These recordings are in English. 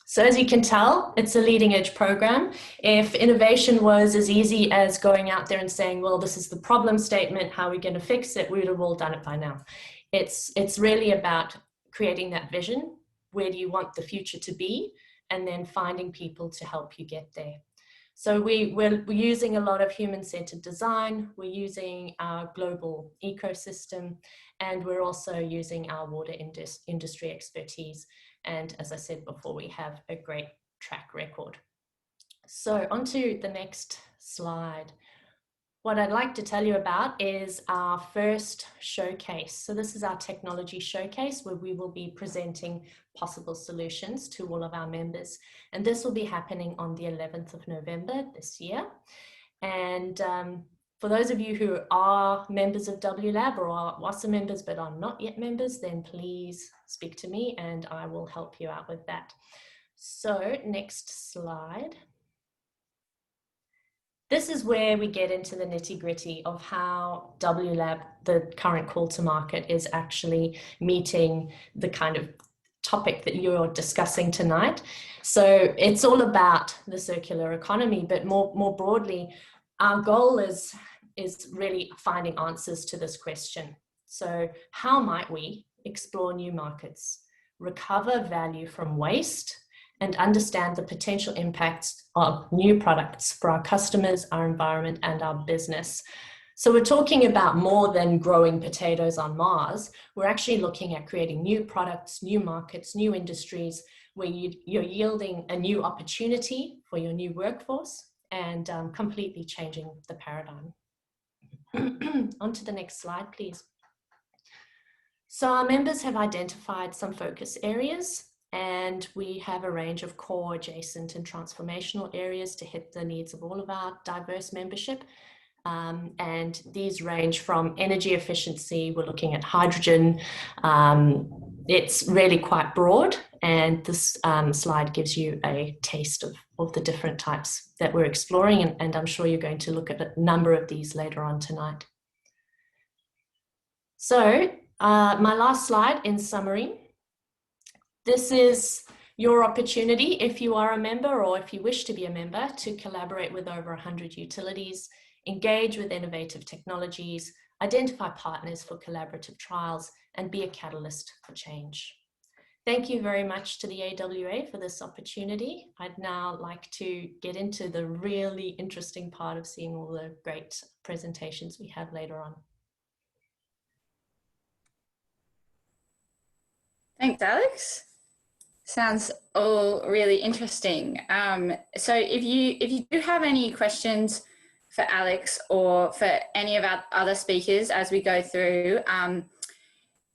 So as you can tell, it's a leading edge program. If innovation was as easy as going out there and saying, well, this is the problem statement, how are we going to fix it? We would have all done it by now. It's really about creating that vision. Where do you want the future to be? And then finding people to help you get there. So we're using a lot of human-centered design. We're using our global ecosystem, and we're also using our water industry expertise. And as I said before, we have a great track record. So onto the next slide. What I'd like to tell you about is our first showcase. So this is our technology showcase where we will be presenting possible solutions to all of our members. And this will be happening on the 11th of November this year. And for those of you who are members of WLab or are WSAA members but are not yet members, then please speak to me and I will help you out with that. So next slide. This is where we get into the nitty-gritty of how WLab, the current call to market, is actually meeting the kind of topic that you're discussing tonight. So it's all about the circular economy, but more broadly, our goal is really finding answers to this question. So how might we explore new markets, recover value from waste, and understand the potential impacts of new products for our customers, our environment, and our business? So we're talking about more than growing potatoes on Mars. We're actually looking at creating new products, new markets, new industries, where you're yielding a new opportunity for your new workforce and completely changing the paradigm. On to the next slide, please. So our members have identified some focus areas, and we have a range of core, adjacent, and transformational areas to hit the needs of all of our diverse membership. And these range from energy efficiency, we're looking at hydrogen. It's really quite broad, and this slide gives you a taste of the different types that we're exploring, and I'm sure you're going to look at a number of these later on tonight. So my last slide in summary. This is your opportunity, if you are a member or if you wish to be a member, to collaborate with over 100 utilities, engage with innovative technologies, identify partners for collaborative trials, and be a catalyst for change. Thank you very much to the AWA for this opportunity. I'd now like to get into the really interesting part of seeing all the great presentations we have later on. Thanks, Alex. Sounds all really interesting. So if you do have any questions for Alex or for any of our other speakers as we go through,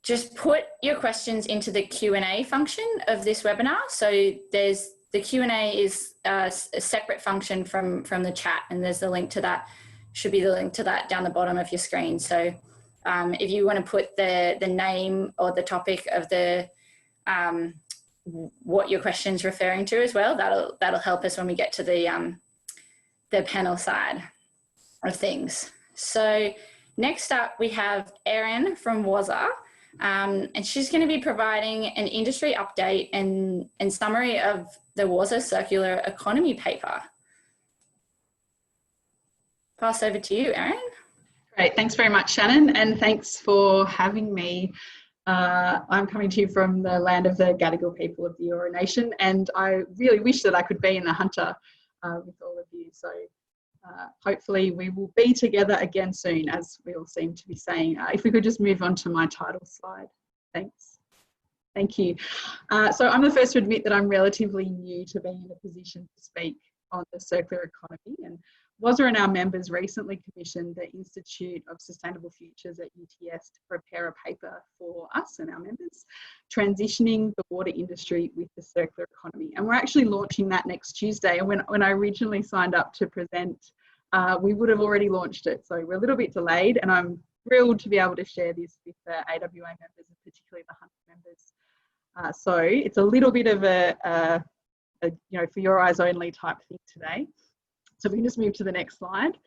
just put your questions into the Q&A function of this webinar. So there's the Q&A is a separate function from the chat, and there's the link to that, should be the link to that down the bottom of your screen. So if you want to put the name or the topic of the what your question's referring to as well, that'll help us when we get to the panel side of things. So next up we have Erin from WSAA, and she's going to be providing an industry update and summary of the WSAA Circular Economy paper. Pass over to you, Erin. Great, thanks very much, Shannon, and thanks for having me. I'm coming to you from the land of the Gadigal people of the Eora Nation, and I really wish that I could be in the Hunter with all of you. So hopefully we will be together again soon, as we all seem to be saying. If we could just move on to my title slide. Thanks. Thank you. So I'm the first to admit that I'm relatively new to being in a position to speak on the circular economy, and WSAA and our members recently commissioned the Institute of Sustainable Futures at UTS to prepare a paper for us and our members, transitioning the water industry with the circular economy. And we're actually launching that next Tuesday. And when I originally signed up to present, we would have already launched it. So we're a little bit delayed, and I'm thrilled to be able to share this with the AWA members, and particularly the Hunter members. So it's a little bit of a you know, for your eyes only type thing today. So we can just move to the next slide.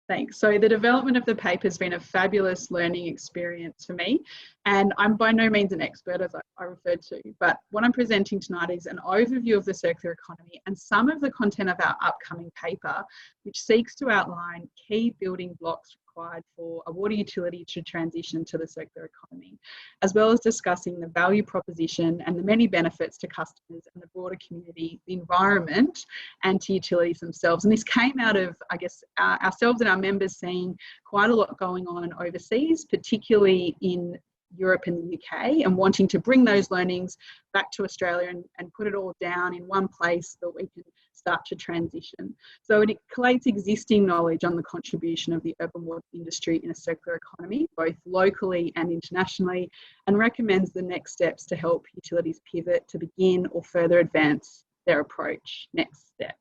Thanks. So the development of the paper has been a fabulous learning experience for me, and I'm by no means an expert, as I referred to, but what I'm presenting tonight is an overview of the circular economy and some of the content of our upcoming paper, which seeks to outline key building blocks required for a water utility to transition to the circular economy, as well as discussing the value proposition and the many benefits to customers and the broader community, the environment, and to utilities themselves. And this came out of, I guess, ourselves and our members seeing quite a lot going on overseas, particularly in Europe and the UK, and wanting to bring those learnings back to Australia and put it all down in one place so that we can start to transition. So it collates existing knowledge on the contribution of the urban water industry in a circular economy, both locally and internationally, and recommends the next steps to help utilities pivot to begin or further advance their approach. Next step.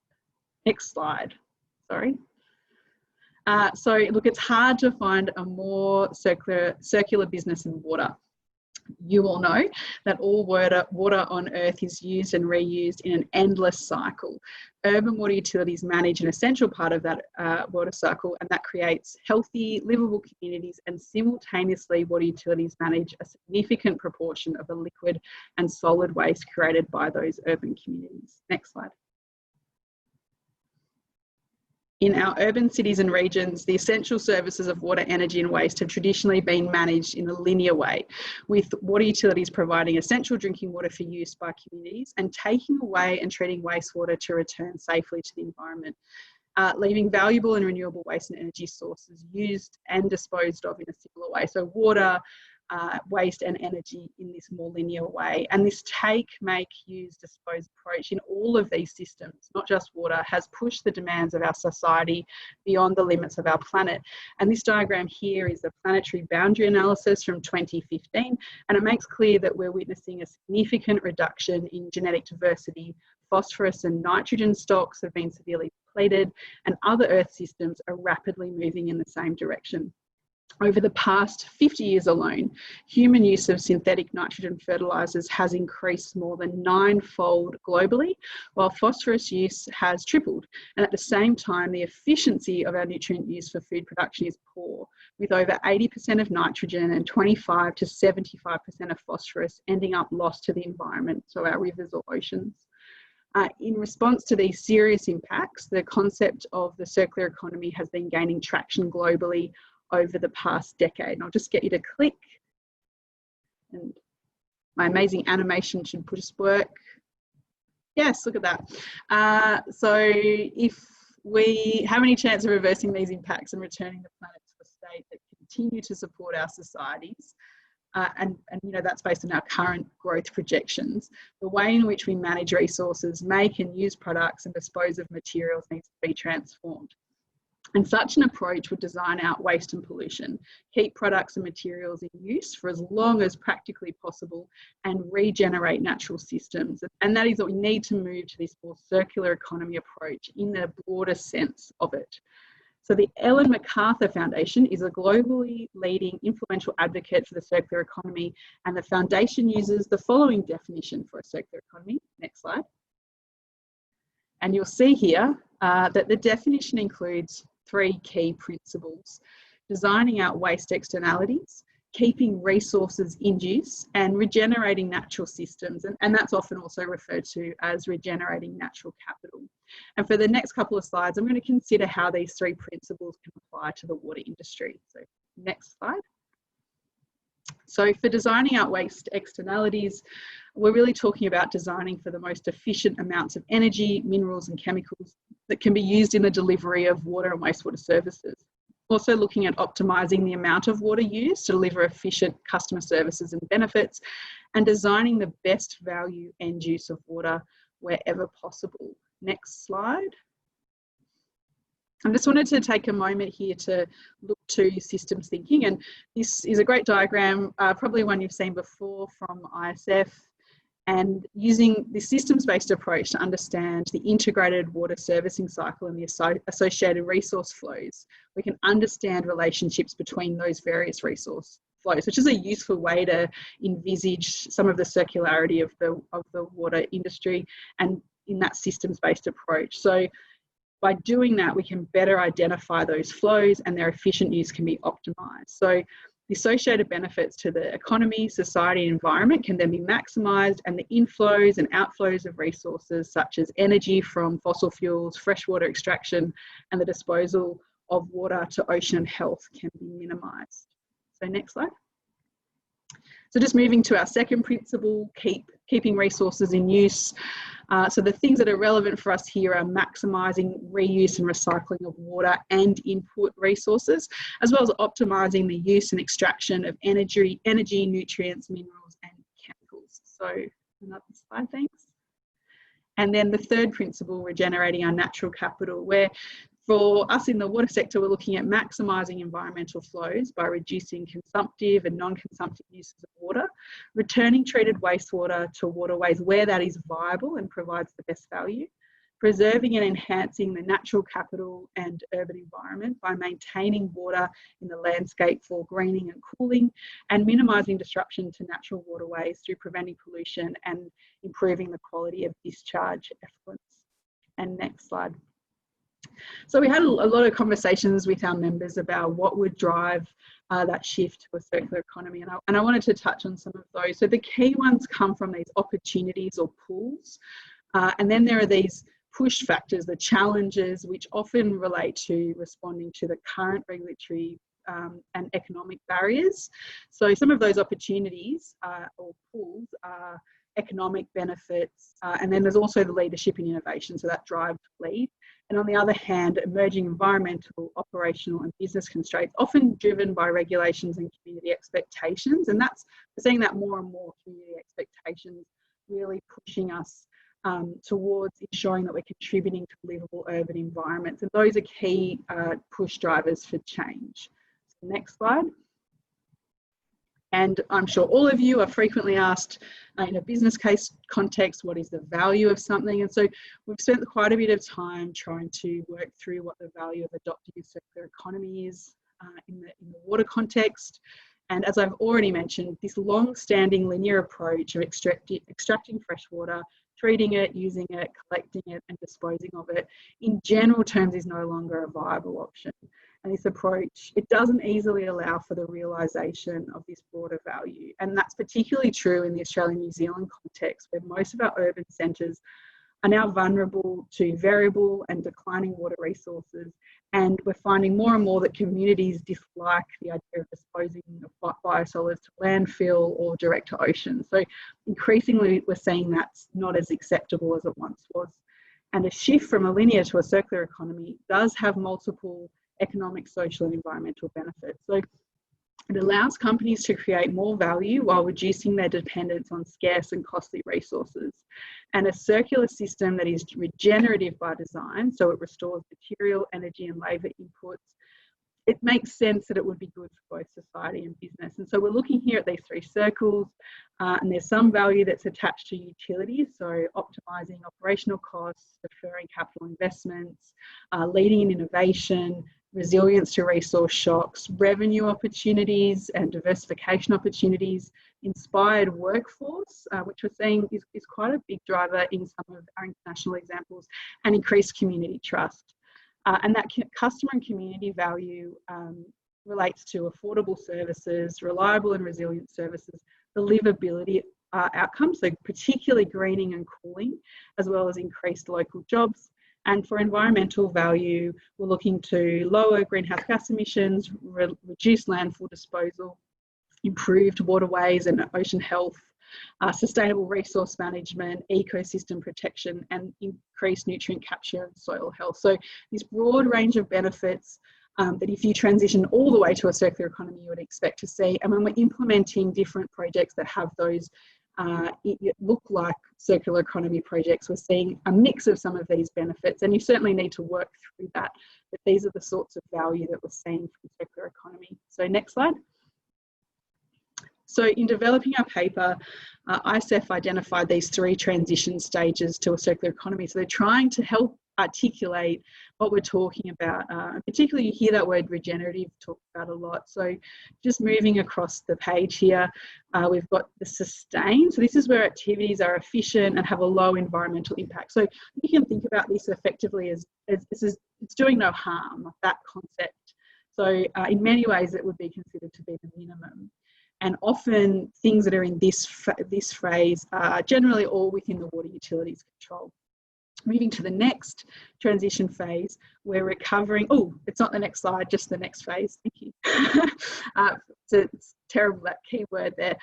Next slide. Sorry. So look, it's hard to find a more circular business in water. You all know that all water on Earth is used and reused in an endless cycle. Urban water utilities manage an essential part of that water cycle, and that creates healthy, livable communities, and simultaneously water utilities manage a significant proportion of the liquid and solid waste created by those urban communities. Next slide. In our urban cities and regions, the essential services of water, energy and waste have traditionally been managed in a linear way, with water utilities providing essential drinking water for use by communities and taking away and treating wastewater to return safely to the environment, leaving valuable and renewable waste and energy sources used and disposed of in a similar way. So water, waste and energy in this more linear way. And this take, make, use, dispose approach in all of these systems, not just water, has pushed the demands of our society beyond the limits of our planet. And this diagram here is the planetary boundary analysis from 2015, and it makes clear that we're witnessing a significant reduction in genetic diversity. Phosphorus and nitrogen stocks have been severely depleted, and other Earth systems are rapidly moving in the same direction. Over the past 50 years alone, human use of synthetic nitrogen fertilisers has increased more than 9-fold globally, while phosphorus use has tripled. And at the same time, the efficiency of our nutrient use for food production is poor, with over 80% of nitrogen and 25 to 75% of phosphorus ending up lost to the environment, so our rivers or oceans. In response to these serious impacts, the concept of the circular economy has been gaining traction globally over the past decade. And I'll just get you to click, and my amazing animation should just work. Yes, look at that. So if we have any chance of reversing these impacts and returning the planet to a state that continue to support our societies, and you know, that's based on our current growth projections, the way in which we manage resources, make and use products and dispose of materials needs to be transformed. And such an approach would design out waste and pollution, keep products and materials in use for as long as practically possible, and regenerate natural systems. And that is what we need to move to this more circular economy approach in the broader sense of it. So the Ellen MacArthur Foundation is a globally leading influential advocate for the circular economy, and the foundation uses the following definition for a circular economy. Next slide. And you'll see here that the definition includes 3 key principles: designing out waste externalities, keeping resources in use, and regenerating natural systems. And that's often also referred to as regenerating natural capital. And for the next couple of slides, I'm going to consider how these 3 principles can apply to the water industry. So next slide. So for designing out waste externalities, we're really talking about designing for the most efficient amounts of energy, minerals and chemicals that can be used in the delivery of water and wastewater services. Also looking at optimising the amount of water used to deliver efficient customer services and benefits, and designing the best value end use of water wherever possible. Next slide. I just wanted to take a moment here to look to systems thinking, and this is a great diagram, probably one you've seen before from ISF, and using the systems-based approach to understand the integrated water servicing cycle and the associated resource flows, we can understand relationships between those various resource flows, which is a useful way to envisage some of the circularity of the water industry and in that systems-based approach. So by doing that, we can better identify those flows and their efficient use can be optimised. So the associated benefits to the economy, society and environment can then be maximised, and the inflows and outflows of resources such as energy from fossil fuels, freshwater extraction and the disposal of water to ocean health can be minimised. So next slide. So just moving to our second principle, keeping resources in use. So the things that are relevant for us here are maximising reuse and recycling of water and input resources, as well as optimising the use and extraction of energy, nutrients, minerals and chemicals. So another slide, thanks. And then the third principle, regenerating our natural capital, where for us in the water sector, we're looking at maximising environmental flows by reducing consumptive and non-consumptive uses of water, returning treated wastewater to waterways where that is viable and provides the best value, preserving and enhancing the natural capital and urban environment by maintaining water in the landscape for greening and cooling, and minimising disruption to natural waterways through preventing pollution and improving the quality of discharge effluents. And next slide. So we had a lot of conversations with our members about what would drive that shift to a circular economy, and I wanted to touch on some of those. So the key ones come from these opportunities or pulls, and then there are these push factors, the challenges, which often relate to responding to the current regulatory and economic barriers. So some of those opportunities or pulls are economic benefits, and then there's also the leadership and innovation, so that drive lead. And on the other hand, emerging environmental, operational and business constraints, often driven by regulations and community expectations. And we're seeing that more and more, community expectations really pushing us towards ensuring that we're contributing to livable urban environments. And those are key push drivers for change. So next slide. And I'm sure all of you are frequently asked in a business case context, what is the value of something? And so we've spent quite a bit of time trying to work through what the value of adopting a circular economy is in the water context. And as I've already mentioned, this long-standing linear approach of extracting fresh water, treating it, using it, collecting it and disposing of it, in general terms is no longer a viable option. And this approach, it doesn't easily allow for the realisation of this broader value. And that's particularly true in the Australian-New Zealand context, where most of our urban centres are now vulnerable to variable and declining water resources. And we're finding more and more that communities dislike the idea of disposing of biosolids to landfill or direct to ocean. So increasingly, we're seeing that's not as acceptable as it once was. And a shift from a linear to a circular economy does have multiple economic, social and environmental benefits. So it allows companies to create more value while reducing their dependence on scarce and costly resources. And a circular system that is regenerative by design, so it restores material, energy and labour inputs, it makes sense that it would be good for both society and business. And so we're looking here at these three circles, and there's some value that's attached to utilities, so optimising operational costs, deferring capital investments, leading in innovation, resilience to resource shocks, revenue opportunities and diversification opportunities, inspired workforce, which we're seeing is quite a big driver in some of our international examples, and increased community trust. And that customer and community value relates to affordable services, reliable and resilient services, the livability outcomes, so particularly greening and cooling, as well as increased local jobs. And for environmental value, we're looking to lower greenhouse gas emissions, reduce landfill disposal, improved waterways and ocean health, sustainable resource management, ecosystem protection, and increased nutrient capture and soil health. So this broad range of benefits that if you transition all the way to a circular economy, you would expect to see. And when we're implementing different projects that have those look like circular economy projects, we're seeing a mix of some of these benefits, and you certainly need to work through that, but these are the sorts of value that we're seeing from circular economy. So next slide. So in developing our paper, ICEF identified these three transition stages to a circular economy. So they're trying to help articulate what we're talking about. Particularly you hear that word regenerative talked about a lot. So just moving across the page here, we've got the sustain. So this is where activities are efficient and have a low environmental impact. So you can think about this effectively as it's doing no harm, that concept. So in many ways it would be considered to be the minimum. And often things that are in this phrase are generally all within the water utilities control. Moving to the next transition phase, we're recovering. Oh, it's not the next slide, just the next phase. Thank you. So it's terrible, that key word there.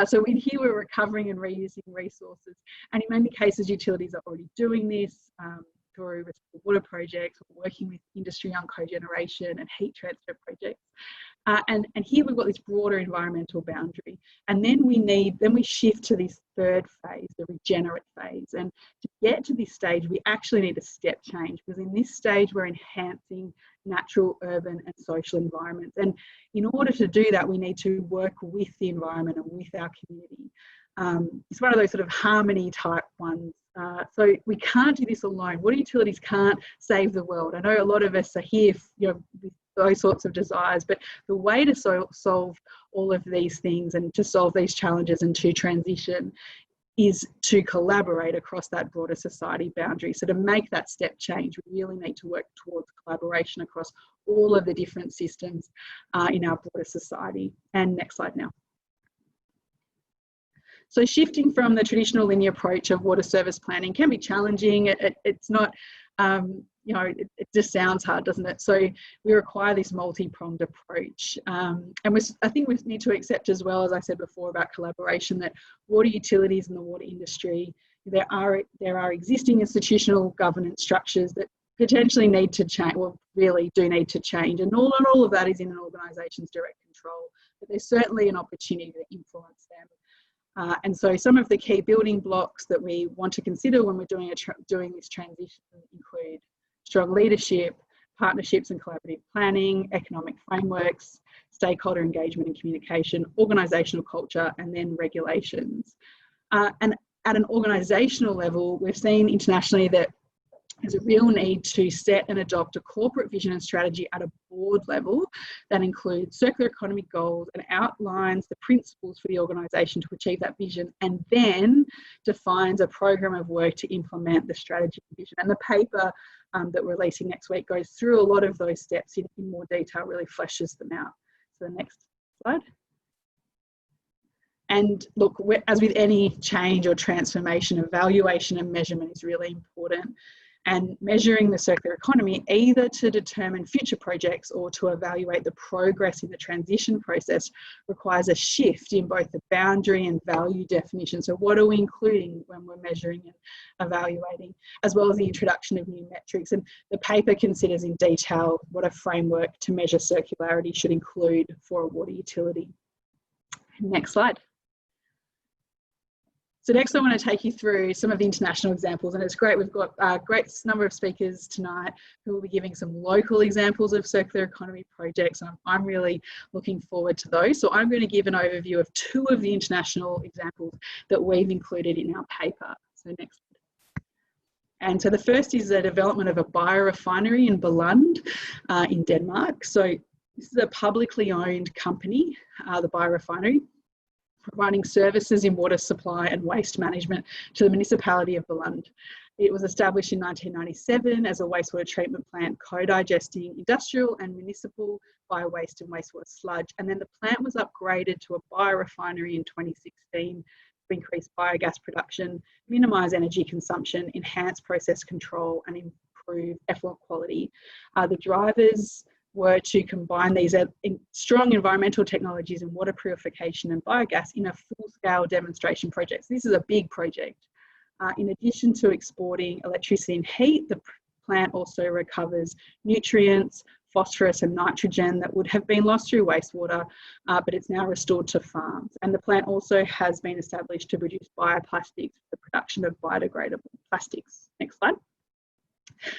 So in here, we're recovering and reusing resources. And in many cases, utilities are already doing this through water projects, or working with industry on cogeneration and heat transfer projects. And here we've got this broader environmental boundary. And then we shift to this third phase, the regenerate phase. And to get to this stage, we actually need a step change, because in this stage, we're enhancing natural, urban and social environments. And in order to do that, we need to work with the environment and with our community. It's one of those sort of harmony type ones. So we can't do this alone. Water utilities can't save the world. I know a lot of us are here, with those sorts of desires, but the way to solve all of these things and to solve these challenges and to transition is to collaborate across that broader society boundary. So to make that step change, we really need to work towards collaboration across all of the different systems in our broader society. And next slide now. So shifting from the traditional linear approach of water service planning can be challenging. It's not, it just sounds hard, doesn't it? So we require this multi-pronged approach. And I think we need to accept as well, as I said before about collaboration, that water utilities and the water industry, there are existing institutional governance structures that potentially need to change, well, really do need to change. And not all of that is in an organisation's direct control, but there's certainly an opportunity to influence them. And so some of the key building blocks that we want to consider when we're doing this transition include strong leadership, partnerships and collaborative planning, economic frameworks, stakeholder engagement and communication, organisational culture, and then regulations. And at an organisational level, we've seen internationally that there's a real need to set and adopt a corporate vision and strategy at a board level that includes circular economy goals and outlines the principles for the organisation to achieve that vision, and then defines a program of work to implement the strategy and vision. And the paper that we're releasing next week goes through a lot of those steps in more detail, really fleshes them out. So the next slide. And look, as with any change or transformation, evaluation and measurement is really important. And measuring the circular economy, either to determine future projects or to evaluate the progress in the transition process, requires a shift in both the boundary and value definition. So what are we including when we're measuring and evaluating, as well as the introduction of new metrics. And the paper considers in detail what a framework to measure circularity should include for a water utility. Next slide. So next I want to take you through some of the international examples, and it's great, we've got a great number of speakers tonight who will be giving some local examples of circular economy projects, and I'm really looking forward to those. So I'm going to give an overview of two of the international examples that we've included in our paper. So next. And so the first is the development of a biorefinery in Billund in Denmark. So this is a publicly owned company, the biorefinery, providing services in water supply and waste management to the municipality of Billund. It was established in 1997 as a wastewater treatment plant co-digesting industrial and municipal bio-waste and wastewater sludge. And then the plant was upgraded to a biorefinery in 2016 to increase biogas production, minimise energy consumption, enhance process control and improve effluent quality. The drivers were to combine these strong environmental technologies in water purification and biogas in a full-scale demonstration project. So this is a big project. In addition to exporting electricity and heat, the plant also recovers nutrients, phosphorus and nitrogen that would have been lost through wastewater, but it's now restored to farms. And the plant also has been established to produce bioplastics for the production of biodegradable plastics. Next slide.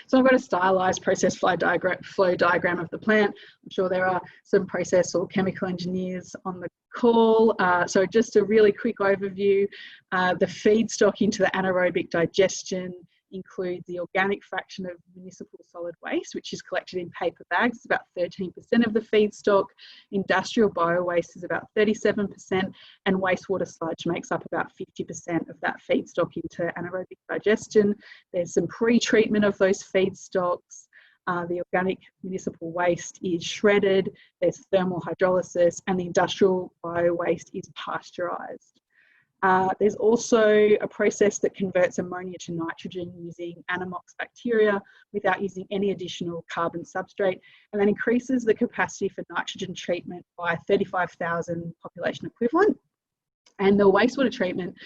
So I've got a stylised process flow diagram of the plant. I'm sure there are some process or chemical engineers on the call. So just a really quick overview. The feedstock into the anaerobic digestion includes the organic fraction of municipal solid waste, which is collected in paper bags, it's about 13% of the feedstock. Industrial bio-waste is about 37%, and wastewater sludge makes up about 50% of that feedstock into anaerobic digestion. There's some pre-treatment of those feedstocks. The organic municipal waste is shredded, there's thermal hydrolysis, and the industrial bio-waste is pasteurised. There's also a process that converts ammonia to nitrogen using Anammox bacteria without using any additional carbon substrate, and that increases the capacity for nitrogen treatment by 35,000 population equivalent. And the wastewater treatment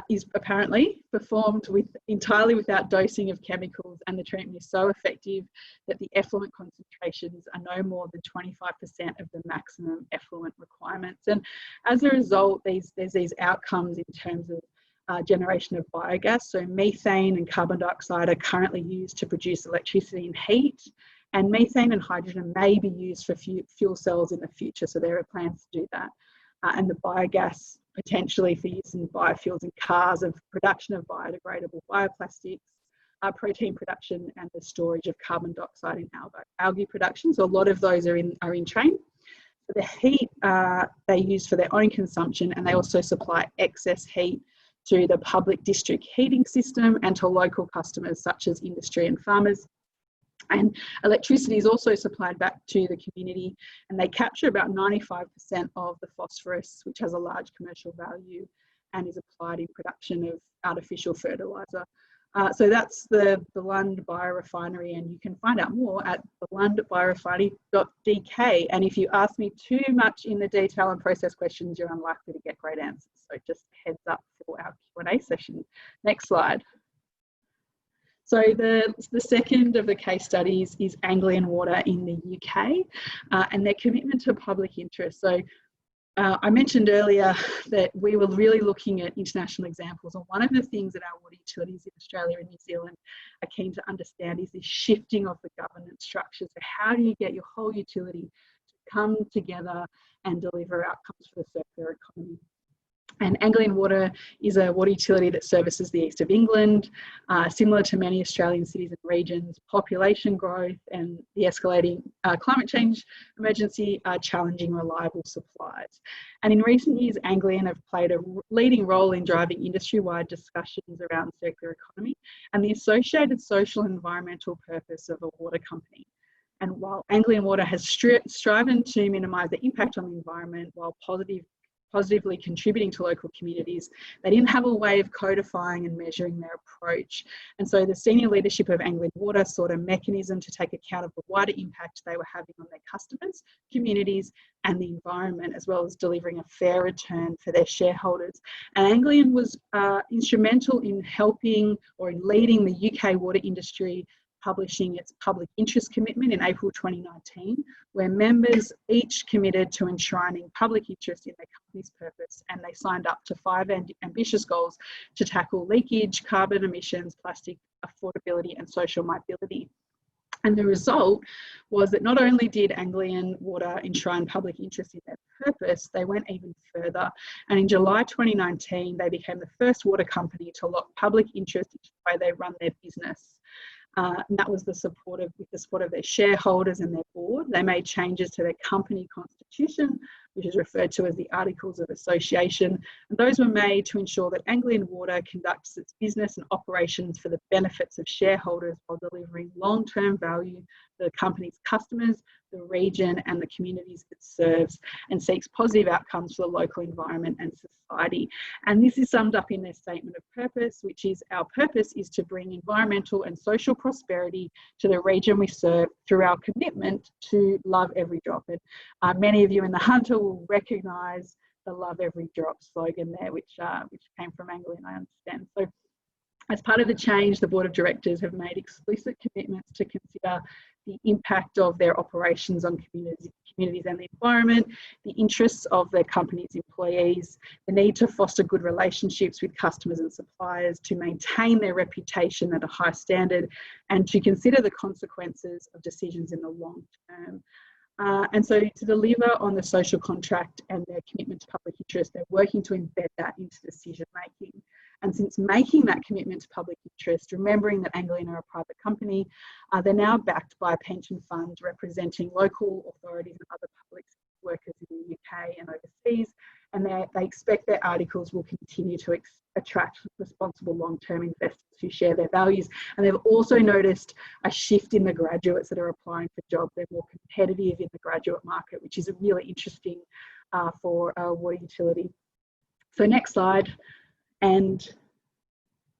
is apparently performed entirely without dosing of chemicals, and the treatment is so effective that the effluent concentrations are no more than 25% of the maximum effluent requirements. And as a result, there's these outcomes in terms of generation of biogas. So methane and carbon dioxide are currently used to produce electricity and heat, and methane and hydrogen may be used for fuel cells in the future. So there are plans to do that. And the biogas potentially for use in biofuels in cars, of production of biodegradable bioplastics, protein production, and the storage of carbon dioxide in algae production. So a lot of those are in train. So the heat they use for their own consumption, and they also supply excess heat to the public district heating system and to local customers such as industry and farmers. And electricity is also supplied back to the community, and they capture about 95% of the phosphorus, which has a large commercial value and is applied in production of artificial fertiliser. So that's the Billund biorefinery, and you can find out more at billundbiorefinery.dk. And if you ask me too much in the detail and process questions, you're unlikely to get great answers. So just heads up for our Q&A session. Next slide. So the second of the case studies is Anglian Water in the UK and their commitment to public interest. So I mentioned earlier that we were really looking at international examples, and one of the things that our water utilities in Australia and New Zealand are keen to understand is this shifting of the governance structure. So how do you get your whole utility to come together and deliver outcomes for the circular economy? And Anglian Water is a water utility that services the east of England, similar to many Australian cities and regions. Population growth and the escalating climate change emergency are challenging reliable supplies. And in recent years, Anglian have played a leading role in driving industry-wide discussions around circular economy and the associated social and environmental purpose of a water company. And while Anglian Water has striven to minimise the impact on the environment while positively contributing to local communities, they didn't have a way of codifying and measuring their approach. And so the senior leadership of Anglian Water sought a mechanism to take account of the wider impact they were having on their customers, communities, and the environment, as well as delivering a fair return for their shareholders. And Anglian was instrumental in helping or in leading the UK water industry publishing its public interest commitment in April 2019, where members each committed to enshrining public interest in their company's purpose, and they signed up to 5 ambitious goals to tackle leakage, carbon emissions, plastic affordability, and social mobility. And the result was that not only did Anglian Water enshrine public interest in their purpose, they went even further. And in July 2019, they became the first water company to lock public interest into the way they run their business. And that was with the support of their shareholders and their board. They made changes to their company constitution, which is referred to as the Articles of Association. And those were made to ensure that Anglian Water conducts its business and operations for the benefits of shareholders while delivering long-term value for the company's customers, the region, and the communities it serves, and seeks positive outcomes for the local environment and society. And this is summed up in their statement of purpose, which is, our purpose is to bring environmental and social prosperity to the region we serve through our commitment to love every drop. And many of you in the Hunter will recognise the love every drop slogan there, which came from Anglian, I understand. So as part of the change, the Board of Directors have made explicit commitments to consider the impact of their operations on communities and the environment, the interests of their company's employees, the need to foster good relationships with customers and suppliers, to maintain their reputation at a high standard, and to consider the consequences of decisions in the long term. And so to deliver on the social contract and their commitment to public interest, they're working to embed that into decision making. And since making that commitment to public interest, remembering that Anglian are a private company, they're now backed by a pension fund representing local authorities and other public workers in the UK and overseas, and they expect their articles will continue to attract responsible long-term investors who share their values. And they've also noticed a shift in the graduates that are applying for jobs. They're more competitive in the graduate market, which is really interesting for a water utility. So next slide. And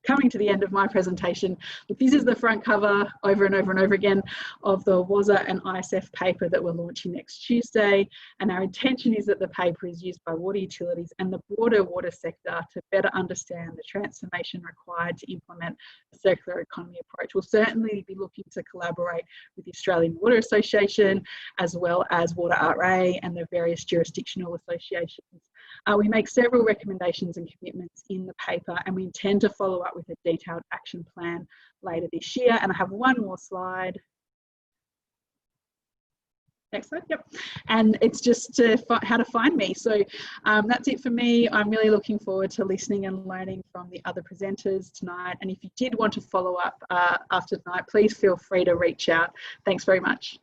coming to the end of my presentation, this is the front cover over and over and over again of the WSAA and ISF paper that we're launching next Tuesday. And our intention is that the paper is used by water utilities and the broader water sector to better understand the transformation required to implement a circular economy approach. We'll certainly be looking to collaborate with the Australian Water Association, as well as Water RA and the various jurisdictional associations. We make several recommendations and commitments in the paper, and we intend to follow up with a detailed action plan later this year. And I have one more slide. Next slide, yep. And it's just how to find me. So that's it for me. I'm really looking forward to listening and learning from the other presenters tonight. And if you did want to follow up after tonight, please feel free to reach out. Thanks very much.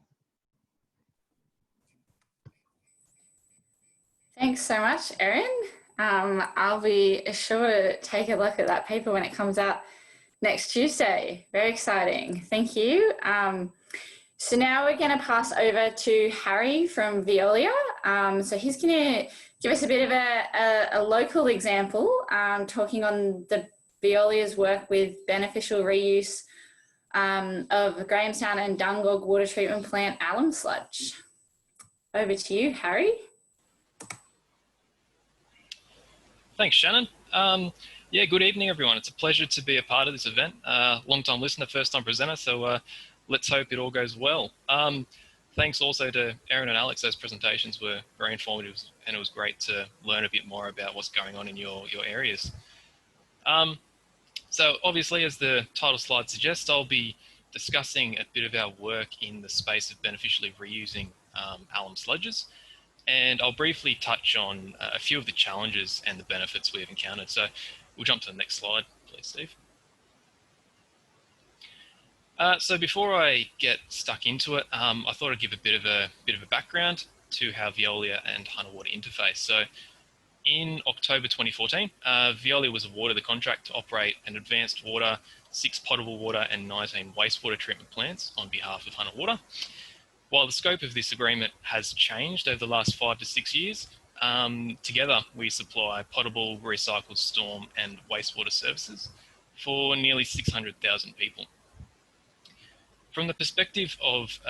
Thanks so much, Erin. I'll be sure to take a look at that paper when it comes out next Tuesday. Very exciting. Thank you. So now we're going to pass over to Harry from Veolia. So he's going to give us a bit of a local example, talking on the Veolia's work with beneficial reuse of Grahamstown and Dungog water treatment plant alum sludge. Over to you, Harry. Thanks, Shannon. Yeah, good evening, everyone. It's a pleasure to be a part of this event. Long-time listener, first-time presenter, so let's hope it all goes well. Thanks also to Erin and Alex. Those presentations were very informative, and it was great to learn a bit more about what's going on in your areas. So obviously, as the title slide suggests, I'll be discussing a bit of our work in the space of beneficially reusing alum sludges. And I'll briefly touch on a few of the challenges and the benefits we've encountered. So we'll jump to the next slide, please, Steve. So before I get stuck into it, I thought I'd give a bit of a background to how Veolia and Hunter Water interface. So in October 2014, Veolia was awarded the contract to operate an advanced water, 6 potable water and 19 wastewater treatment plants on behalf of Hunter Water. While the scope of this agreement has changed over the last 5 to 6 years, together we supply potable, recycled, storm and wastewater services for nearly 600,000 people. From the perspective of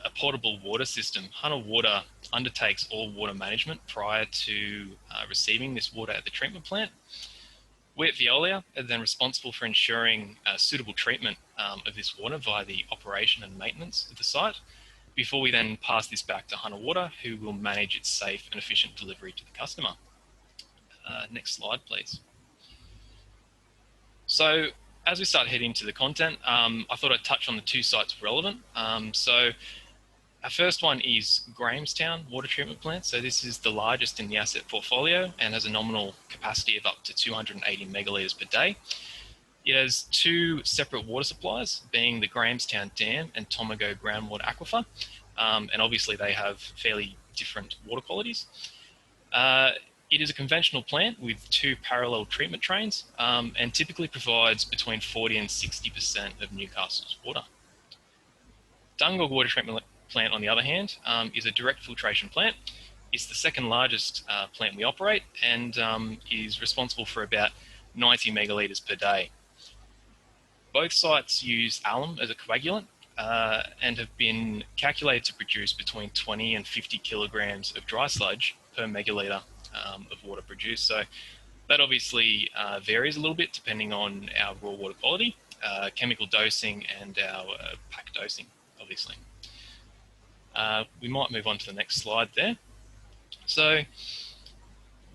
a potable water system, Hunter Water undertakes all water management prior to receiving this water at the treatment plant. We at Veolia are then responsible for ensuring suitable treatment of this water via the operation and maintenance of the site, before we then pass this back to Hunter Water, who will manage its safe and efficient delivery to the customer. Next slide, please. So as we start heading to the content, I thought I'd touch on the 2 sites relevant. So our first one is Grahamstown Water Treatment Plant. So this is the largest in the asset portfolio and has a nominal capacity of up to 280 megalitres per day. It has 2 separate water supplies, being the Grahamstown Dam and Tomago groundwater aquifer, and obviously they have fairly different water qualities. It is a conventional plant with 2 parallel treatment trains and typically provides between 40 and 60% of Newcastle's water. Dungog Water Treatment Plant, on the other hand, is a direct filtration plant. It's the second largest plant we operate and is responsible for about 90 megalitres per day. Both sites use alum as a coagulant and have been calculated to produce between 20 and 50 kilograms of dry sludge per megalitre of water produced. So that obviously varies a little bit depending on our raw water quality, chemical dosing and our pack dosing, obviously. We might move on to the next slide there. So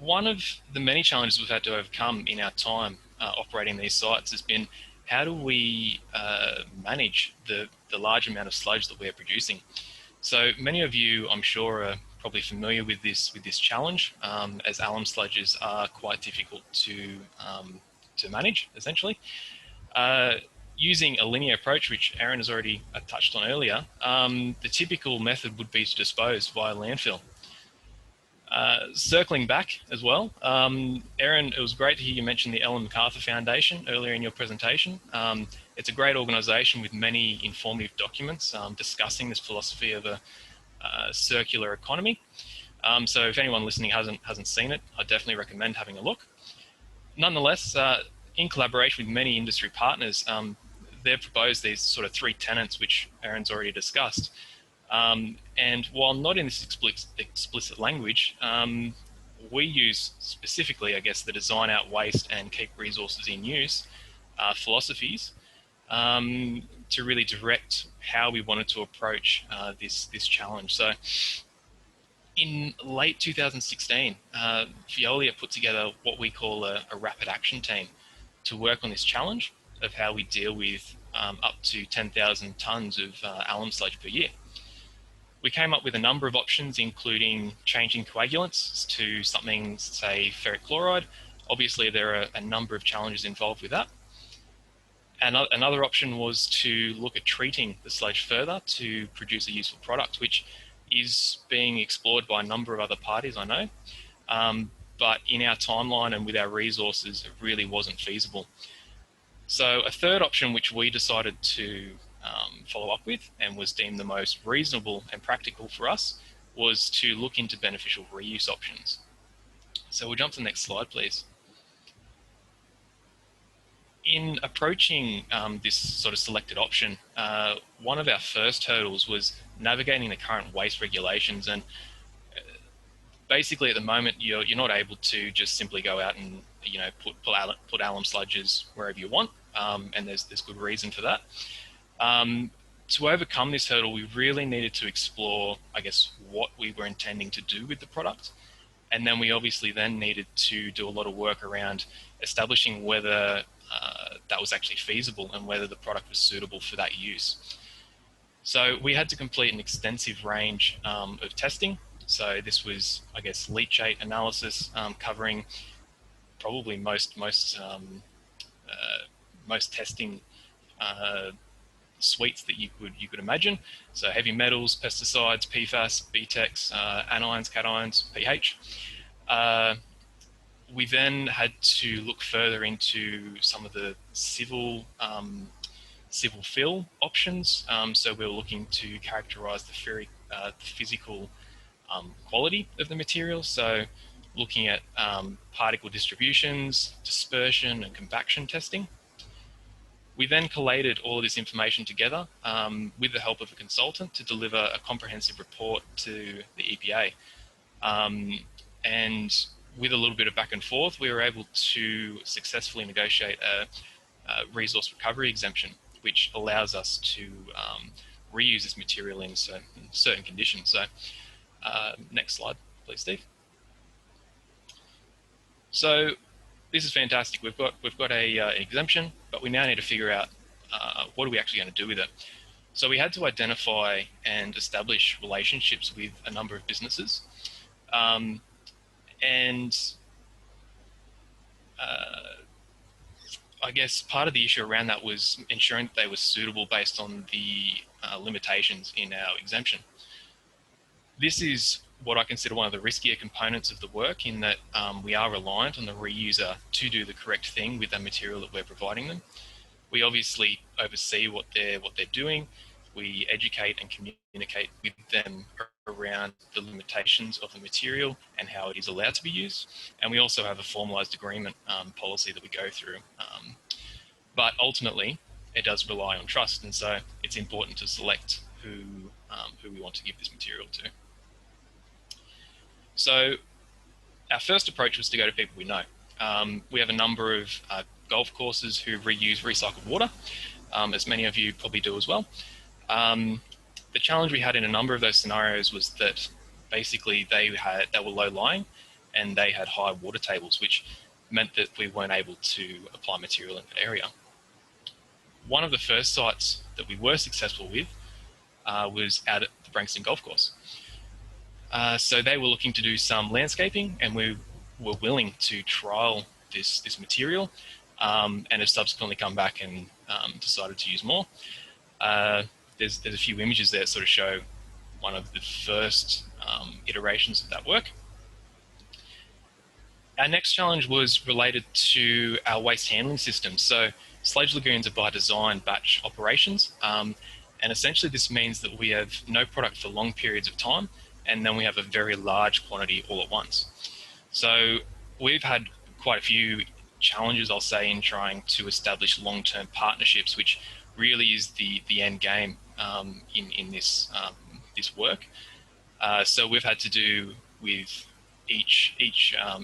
one of the many challenges we've had to overcome in our time operating these sites has been, how do we manage the large amount of sludge that we're producing? So many of you, I'm sure, are probably familiar with this challenge, as alum sludges are quite difficult to to manage, essentially. Using a linear approach, which Erin has already touched on earlier, the typical method would be to dispose via landfill. Circling back as well, Erin, it was great to hear you mention the Ellen MacArthur Foundation earlier in your presentation. It's a great organisation with many informative documents discussing this philosophy of a circular economy. So if anyone listening hasn't seen it, I definitely recommend having a look. Nonetheless, in collaboration with many industry partners, they've proposed these sort of 3 tenets, which Erin's already discussed. And while not in this explicit language, we use specifically, I guess, the design out waste and keep resources in use philosophies to really direct how we wanted to approach this challenge. So in late 2016, Veolia put together what we call a rapid action team to work on this challenge of how we deal with up to 10,000 tonnes of alum sludge per year. We came up with a number of options, including changing coagulants to something, say, ferric chloride. Obviously, there are a number of challenges involved with that. And another option was to look at treating the sludge further to produce a useful product, which is being explored by a number of other parties, I know. But in our timeline and with our resources, it really wasn't feasible. So a third option, which we decided to follow up with and was deemed the most reasonable and practical for us, was to look into beneficial reuse options. So we'll jump to the next slide, please. In approaching this sort of selected option, one of our first hurdles was navigating the current waste regulations. And basically at the moment, you're not able to just simply go out and put alum sludges wherever you want, and there's good reason for that. To overcome this hurdle, we really needed to explore, I guess, what we were intending to do with the product. And then we obviously then needed to do a lot of work around establishing whether that was actually feasible and whether the product was suitable for that use. So we had to complete an extensive range of testing. So this was, I guess, leachate analysis, covering probably most testing suites that you could imagine. So heavy metals, pesticides, PFAS, BTEX, anions, cations, pH. We then had to look further into some of the civil fill options. So we were looking to characterise the physical quality of the material. So looking at particle distributions, dispersion, and compaction testing. We then collated all of this information together with the help of a consultant to deliver a comprehensive report to the EPA. And with a little bit of back and forth, we were able to successfully negotiate a resource recovery exemption, which allows us to reuse this material in certain conditions. So next slide, please, Steve. So this is fantastic. We've got an exemption, but we now need to figure out what are we actually going to do with it. So we had to identify and establish relationships with a number of businesses. And I guess part of the issue around that was ensuring that they were suitable based on the limitations in our exemption. This is what I consider one of the riskier components of the work, in that we are reliant on the reuser to do the correct thing with the material that we're providing them. We obviously oversee what they're doing. We educate and communicate with them around the limitations of the material and how it is allowed to be used. And we also have a formalised agreement policy that we go through. But ultimately, it does rely on trust, and so it's important to select who we want to give this material to. So our first approach was to go to people we know. We have a number of golf courses who reuse recycled water, as many of you probably do as well. The challenge we had in a number of those scenarios was that basically they were low-lying and they had high water tables, which meant that we weren't able to apply material in that area. One of the first sites that we were successful with was out at the Brankston Golf Course. So they were looking to do some landscaping, and we were willing to trial this material and have subsequently come back and decided to use more. There's a few images there that sort of show one of the first iterations of that work. Our next challenge was related to our waste handling system. So sludge lagoons are by design batch operations, and essentially this means that we have no product for long periods of time, and then we have a very large quantity all at once. So we've had quite a few challenges, I'll say, in trying to establish long-term partnerships, which really is the end game in this work. So we've had to do with each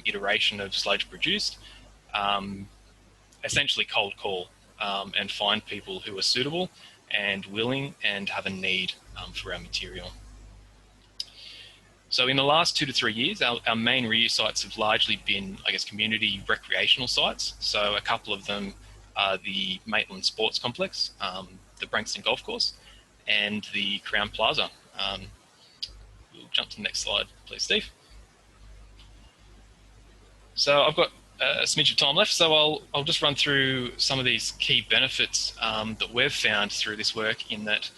iteration of sludge produced, essentially cold call and find people who are suitable and willing and have a need for our material. So in the last 2 to 3 years, our main reuse sites have largely been, I guess, community recreational sites. So a couple of them are the Maitland Sports Complex, the Brankston Golf Course, and the Crown Plaza. We'll jump to the next slide, please, Steve. So I've got a smidge of time left, so I'll just run through some of these key benefits that we've found through this work, in that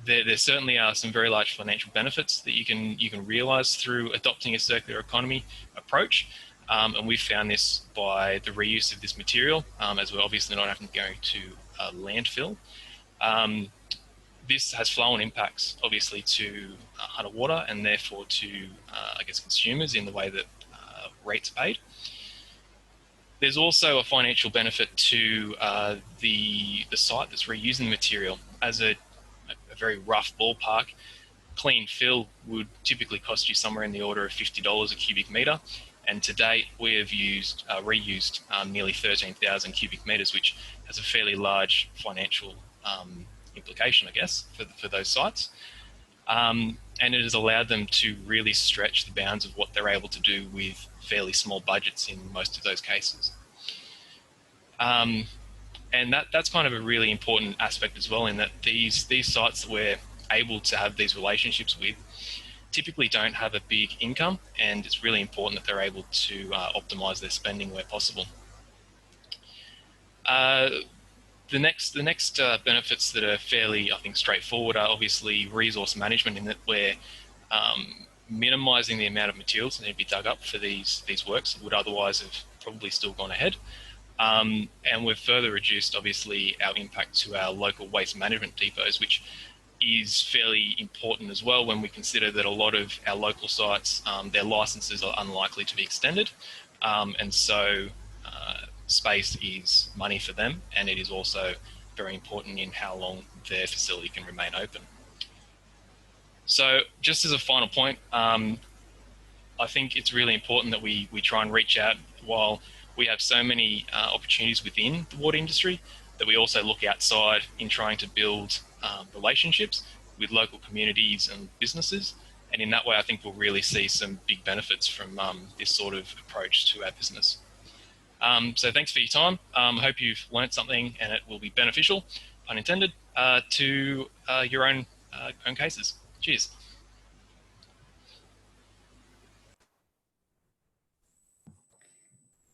there certainly are some very large financial benefits that you can realise through adopting a circular economy approach, and we've found this by the reuse of this material, as we're obviously not having to go to landfill. This has flow-on impacts, obviously, to Hunter Water and therefore to, I guess, consumers in the way that rates paid. There's also a financial benefit to the site that's reusing the material. As a very rough ballpark, clean fill would typically cost you somewhere in the order of $50 a cubic metre, and to date we have reused nearly 13,000 cubic metres, which has a fairly large financial implication, I guess, for those sites. And it has allowed them to really stretch the bounds of what they're able to do with fairly small budgets in most of those cases. And that's kind of a really important aspect as well, in that these sites that we're able to have these relationships with typically don't have a big income, and it's really important that they're able to optimise their spending where possible. The next benefits that are fairly, I think, straightforward are obviously resource management, in that we're minimising the amount of materials that need to be dug up for these works that would otherwise have probably still gone ahead. And we've further reduced, obviously, our impact to our local waste management depots, which is fairly important as well when we consider that a lot of our local sites, their licenses are unlikely to be extended. And so space is money for them, and it is also very important in how long their facility can remain open. So just as a final point, I think it's really important that we try and reach out. While we have so many opportunities within the water industry, that we also look outside in trying to build relationships with local communities and businesses. And in that way, I think we'll really see some big benefits from this sort of approach to our business. So thanks for your time. I hope you've learned something and it will be beneficial, pun intended, to your own cases. Cheers.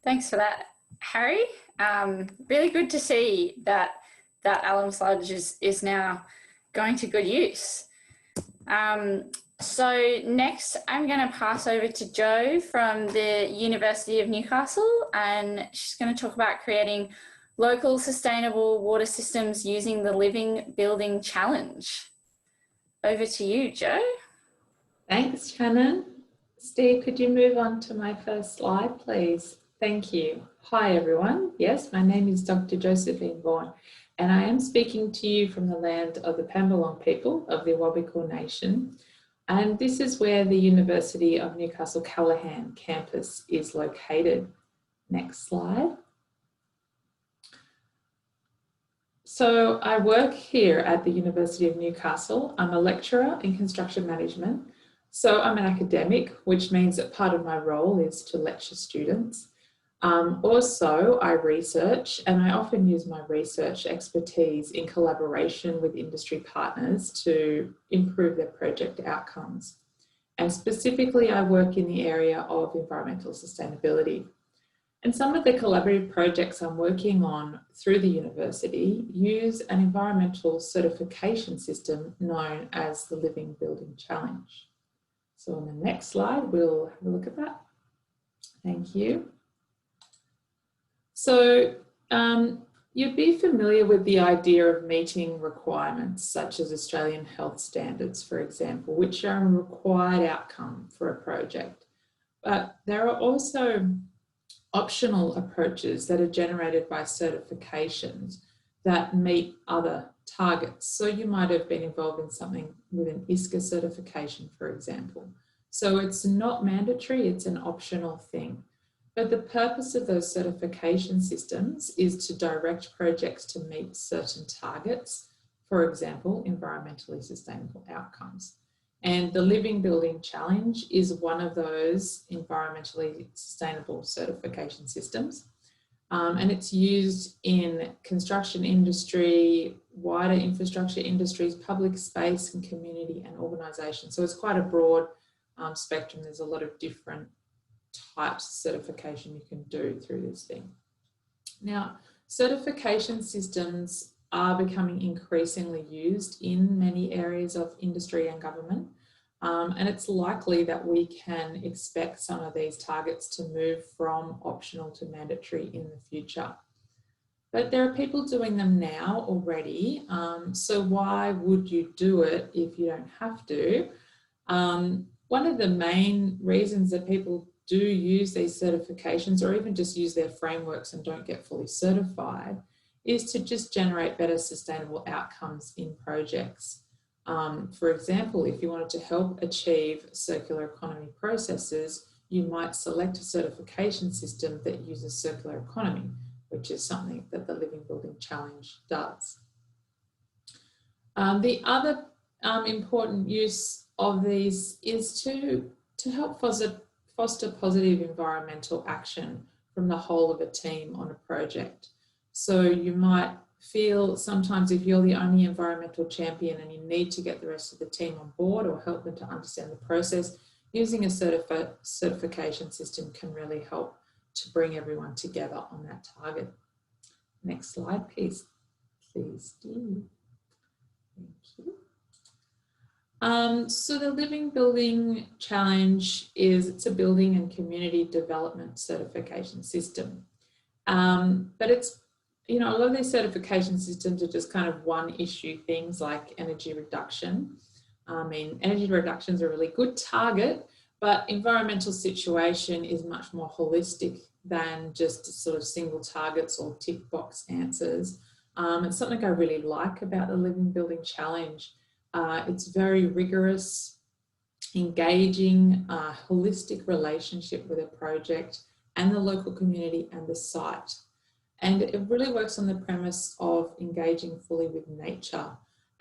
Thanks for that, Harry. Really good to see that alum sludge is now going to good use. So next I'm going to pass over to Jo from the University of Newcastle, and she's going to talk about creating local sustainable water systems using the Living Building Challenge. Over to you, Jo. Thanks, Shannon. Steve, could you move on to my first slide, please? Thank you. Hi, everyone. Yes, my name is Dr. Josephine Vaughan, and I am speaking to you from the land of the Pambalong people of the Awabakal Nation. And this is where the University of Newcastle Callaghan campus is located. Next slide. So I work here at the University of Newcastle. I'm a lecturer in construction management. So I'm an academic, which means that part of my role is to lecture students. Also, I research, and I often use my research expertise in collaboration with industry partners to improve their project outcomes. And specifically, I work in the area of environmental sustainability. And some of the collaborative projects I'm working on through the university use an environmental certification system known as the Living Building Challenge. So on the next slide, we'll have a look at that. Thank you. So you'd be familiar with the idea of meeting requirements such as Australian health standards, for example, which are a required outcome for a project. But there are also optional approaches that are generated by certifications that meet other targets. So you might have been involved in something with an ISCA certification, for example. So it's not mandatory, it's an optional thing. But the purpose of those certification systems is to direct projects to meet certain targets, for example, environmentally sustainable outcomes. And the Living Building Challenge is one of those environmentally sustainable certification systems. And it's used in construction industry, wider infrastructure industries, public space and community and organisation. So it's quite a broad spectrum. There's a lot of different types of certification you can do through this thing. Now, certification systems are becoming increasingly used in many areas of industry and government. And it's likely that we can expect some of these targets to move from optional to mandatory in the future. But there are people doing them now already. So why would you do it if you don't have to? One of the main reasons that people do use these certifications, or even just use their frameworks and don't get fully certified, is to just generate better sustainable outcomes in projects. For example, if you wanted to help achieve circular economy processes, you might select a certification system that uses circular economy, which is something that the Living Building Challenge does. The other important use of these is to help foster positive environmental action from the whole of a team on a project. So you might feel sometimes if you're the only environmental champion and you need to get the rest of the team on board or help them to understand the process, using a certification system can really help to bring everyone together on that target. Next slide, please. Please do. Thank you. So the Living Building Challenge it's a building and community development certification system. But it's, a lot of these certification systems are just kind of one issue things like energy reduction. Energy reduction is a really good target, but environmental situation is much more holistic than just sort of single targets or tick box answers. It's something I really like about the Living Building Challenge. It's very rigorous, engaging, holistic relationship with a project and the local community and the site. And it really works on the premise of engaging fully with nature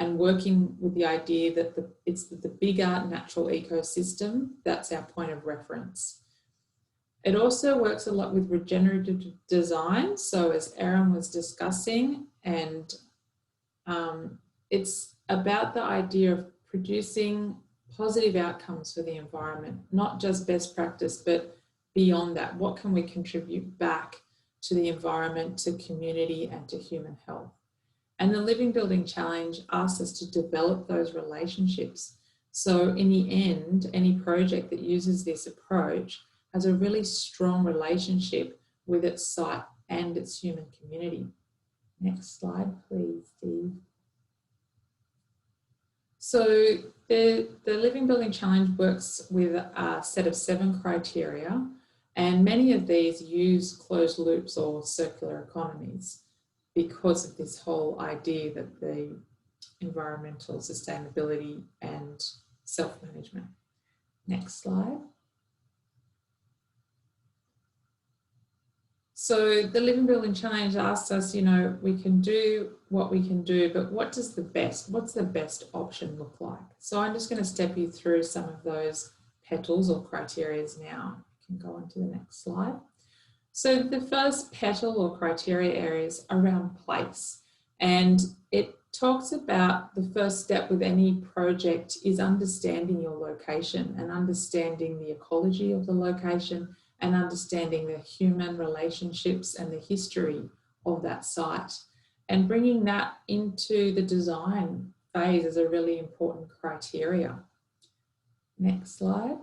and working with the idea that it's the bigger natural ecosystem that's our point of reference. It also works a lot with regenerative design. So as Erin was discussing, and it's about the idea of producing positive outcomes for the environment, not just best practice, but beyond that. What can we contribute back to the environment, to community, and to human health? And the Living Building Challenge asks us to develop those relationships. So in the end, any project that uses this approach has a really strong relationship with its site and its human community. Next slide, please, Steve. So the Living Building Challenge works with a set of 7 criteria, and many of these use closed loops or circular economies because of this whole idea that the environmental sustainability and self-management. Next slide. So the Living Building Challenge asks us, we can do what we can do, but what's the best option look like? So I'm just going to step you through some of those petals or criteria now. You can go on to the next slide. So the first petal or criteria area is around place, and it talks about the first step with any project is understanding your location and understanding the ecology of the location and understanding the human relationships and the history of that site. And bringing that into the design phase is a really important criteria. Next slide.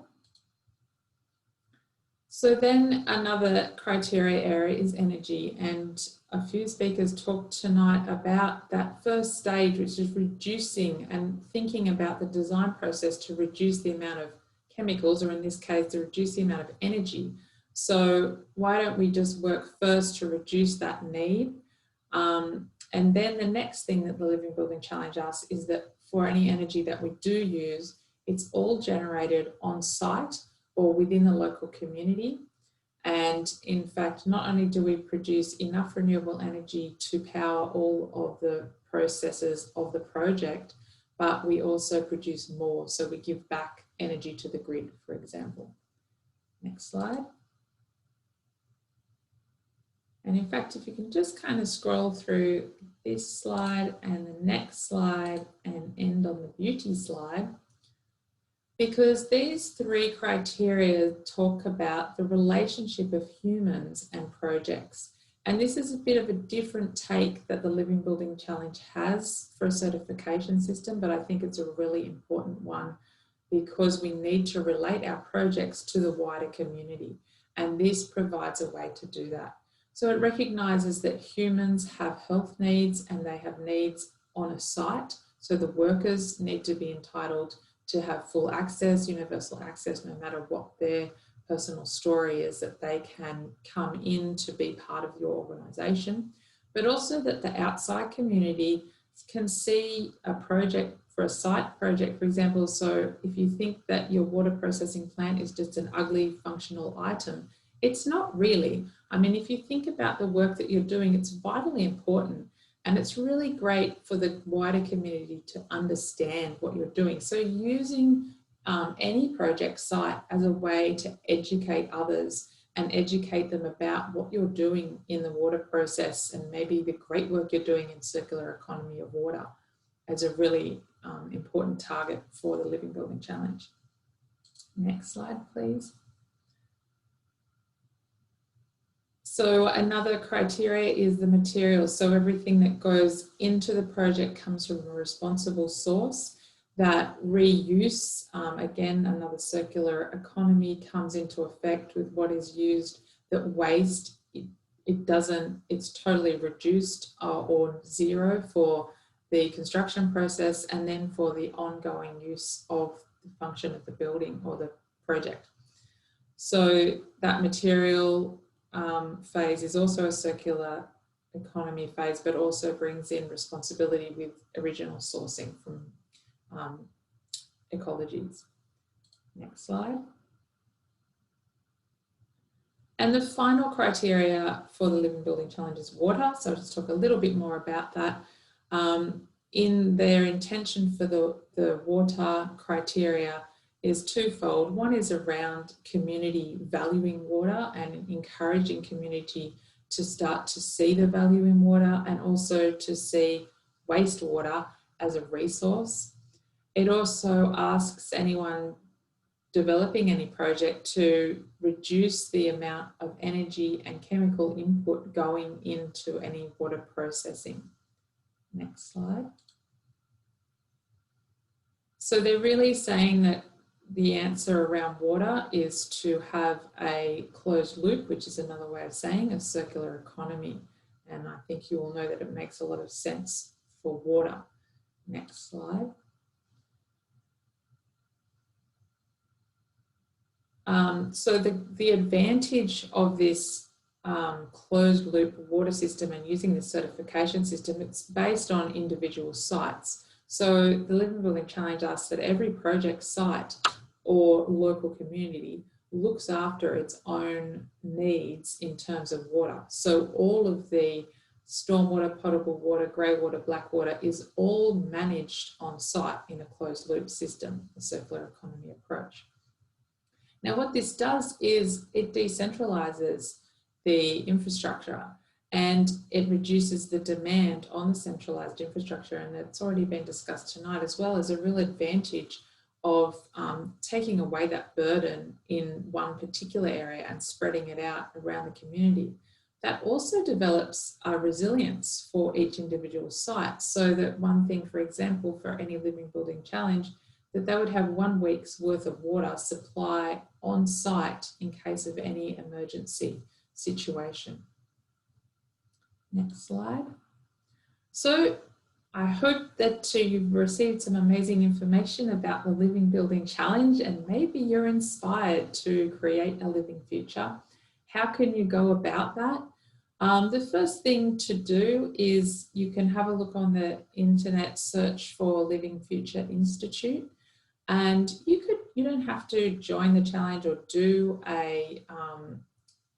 So then another criteria area is energy, and a few speakers talked tonight about that first stage, which is reducing and thinking about the design process to reduce the amount of chemicals, or in this case, to reduce the amount of energy. So why don't we just work first to reduce that need? And then the next thing that the Living Building Challenge asks is that for any energy that we do use, it's all generated on site or within the local community. And in fact, not only do we produce enough renewable energy to power all of the processes of the project, but we also produce more. So we give back energy to the grid, for example. Next slide. And in fact, if you can just kind of scroll through this slide and the next slide and end on the beauty slide, because these three criteria talk about the relationship of humans and projects. And this is a bit of a different take that the Living Building Challenge has for a certification system, but I think it's a really important one because we need to relate our projects to the wider community. And this provides a way to do that. So it recognises that humans have health needs and they have needs on a site. So the workers need to be entitled to have full access, universal access, no matter what their personal story is, that they can come in to be part of your organisation, but also that the outside community can see a project for a site project, for example. So if you think that your water processing plant is just an ugly functional item, it's not really. I mean, if you think about the work that you're doing, it's vitally important. And it's really great for the wider community to understand what you're doing. So using any project site as a way to educate others and educate them about what you're doing in the water process and maybe the great work you're doing in circular economy of water as a really important target for the Living Building Challenge. Next slide, please. So another criteria is the materials. So everything that goes into the project comes from a responsible source. That reuse, again, another circular economy comes into effect with what is used. That waste, it's totally reduced or zero for the construction process and then for the ongoing use of the function of the building or the project. So that material phase is also a circular economy phase, but also brings in responsibility with original sourcing from ecologies. Next slide. And the final criteria for the Living Building Challenge is water. So I'll just talk a little bit more about that. In their intention for the water criteria is twofold. One is around community valuing water and encouraging community to start to see the value in water and also to see wastewater as a resource. It also asks anyone developing any project to reduce the amount of energy and chemical input going into any water processing. Next slide. So they're really saying that the answer around water is to have a closed loop, which is another way of saying a circular economy. And I think you all know that it makes a lot of sense for water. Next slide. So the advantage of this closed loop water system and using the certification system, it's based on individual sites. So the Living Building Challenge asks that every project site or local community looks after its own needs in terms of water. So all of the stormwater, potable water, grey water, black water is all managed on site in a closed loop system, a circular economy approach. Now what this does is it decentralises the infrastructure and it reduces the demand on the centralised infrastructure, and it's already been discussed tonight as well as a real advantage of taking away that burden in one particular area and spreading it out around the community. That also develops a resilience for each individual site, so that one thing, for example, for any living building challenge, that they would have 1 week's worth of water supply on site in case of any emergency situation. Next slide. So I hope that you've received some amazing information about the Living Building Challenge, and maybe you're inspired to create a living future. How can you go about that? The first thing to do is you can have a look on the internet, search for Living Future Institute, and you don't have to join the challenge or do a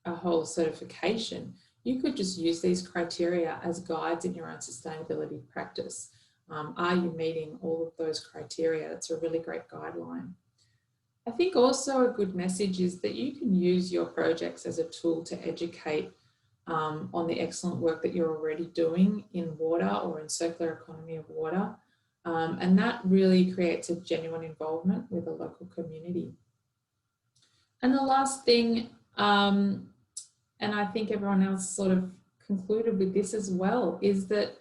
whole certification. You could just use these criteria as guides in your own sustainability practice. Are you meeting all of those criteria? It's a really great guideline. I think also a good message is that you can use your projects as a tool to educate on the excellent work that you're already doing in water or in circular economy of water. And that really creates a genuine involvement with the local community. And the last thing, and I think everyone else sort of concluded with this as well, is that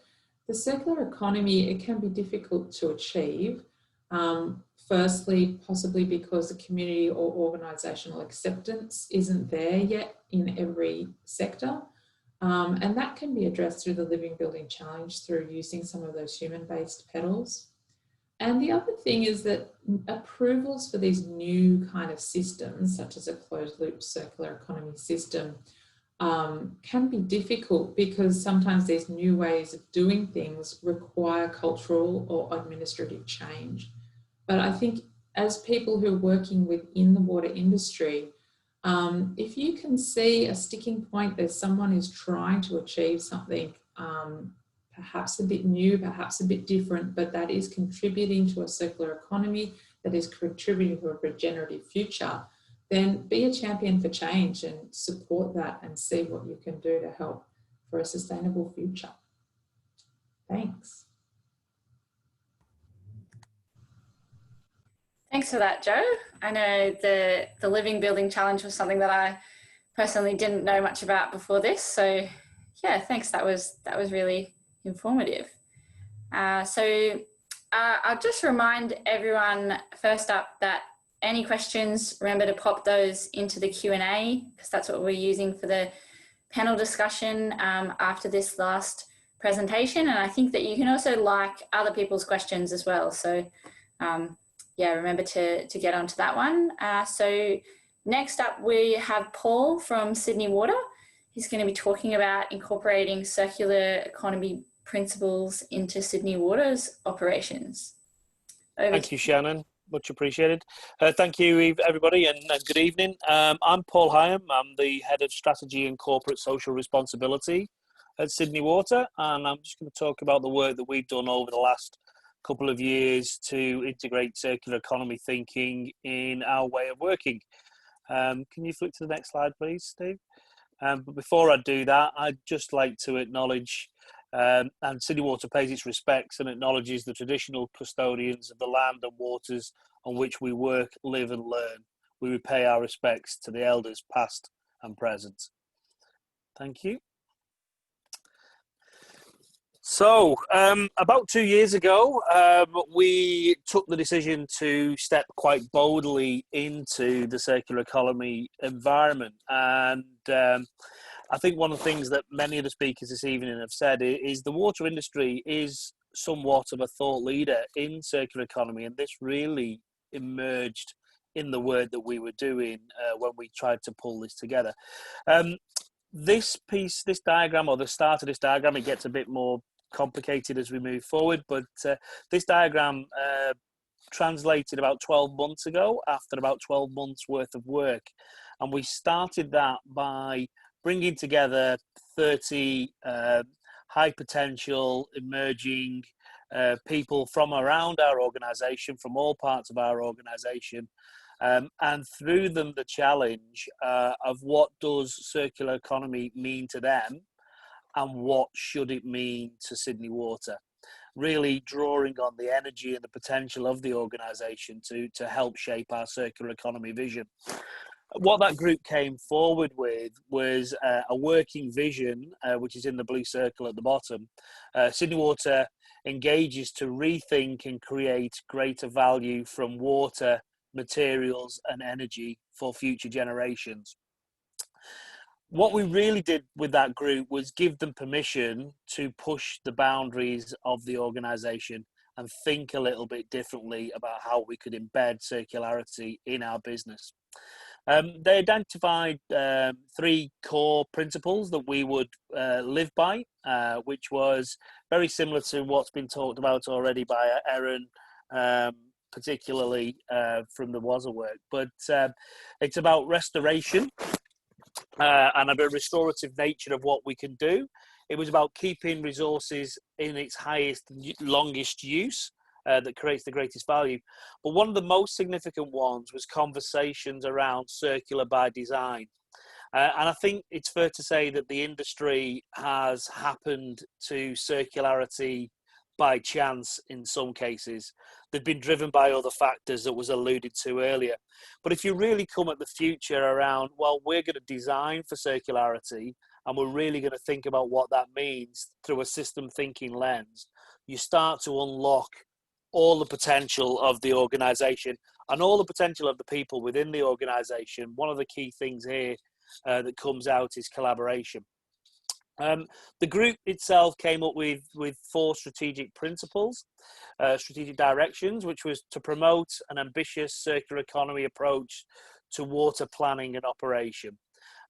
the circular economy, it can be difficult to achieve. Firstly, possibly because the community or organisational acceptance isn't there yet in every sector. And that can be addressed through the Living Building Challenge through using some of those human-based petals. And the other thing is that approvals for these new kind of systems, such as a closed loop circular economy system, can be difficult because sometimes these new ways of doing things require cultural or administrative change. But I think as people who are working within the water industry, if you can see a sticking point, there's someone who's trying to achieve something perhaps a bit new, perhaps a bit different, but that is contributing to a circular economy, that is contributing to a regenerative future, then be a champion for change and support that and see what you can do to help for a sustainable future. Thanks. Thanks for that, Jo. I know the Living Building Challenge was something that I personally didn't know much about before this. So yeah, thanks. That was really informative. So I'll just remind everyone first up that any questions, remember to pop those into the Q&A, because that's what we're using for the panel discussion after this last presentation. And I think that you can also like other people's questions as well. So yeah, remember to get onto that one. So next up we have Paul from Sydney Water. He's going to be talking about incorporating circular economy principles into Sydney Water's operations. Thank you, Shannon. Much appreciated. Thank you, everybody, and good evening. I'm Paul Hyam. I'm the Head of Strategy and Corporate Social Responsibility at Sydney Water, and I'm just going to talk about the work that we've done over the last couple of years to integrate circular economy thinking in our way of working. Can you flick to the next slide, please, Steve? But before I do that, I'd just like to acknowledge and Sydney Water pays its respects and acknowledges the traditional custodians of the land and waters on which we work, live and learn. We pay our respects to the elders past and present. Thank you. So about 2 years ago, we took the decision to step quite boldly into the circular economy environment. And I think one of the things that many of the speakers this evening have said is the water industry is somewhat of a thought leader in circular economy, and this really emerged in the work that we were doing when we tried to pull this together. This diagram, or the start of this diagram, it gets a bit more complicated as we move forward, but this diagram translated about 12 months ago after about 12 months worth of work, and we started that by bringing together 30 high potential emerging people from around our organisation, from all parts of our organisation, and through them the challenge of what does circular economy mean to them and what should it mean to Sydney Water. really drawing on the energy and the potential of the organisation to help shape our circular economy vision. What that group came forward with was a working vision, which is in the blue circle at the bottom. Sydney Water engages to rethink and create greater value from water, materials and energy for future generations. What we really did with that group was give them permission to push the boundaries of the organisation and think a little bit differently about how we could embed circularity in our business. They identified 3 core principles that we would live by, which was very similar to what's been talked about already by Erin, particularly from the WSAA work. But it's about restoration and a restorative nature of what we can do. It was about keeping resources in its highest, longest use that creates the greatest value. But one of the most significant ones was conversations around circular by design. And I think it's fair to say that the industry has happened to circularity by chance in some cases. They've been driven by other factors that was alluded to earlier. But if you really come at the future around, well, we're going to design for circularity and we're really going to think about what that means through a system thinking lens, you start to unlock all the potential of the organisation and all the potential of the people within the organisation. One of the key things here that comes out is collaboration. The group itself came up with 4 strategic principles, strategic directions, which was to promote an ambitious circular economy approach to water planning and operation.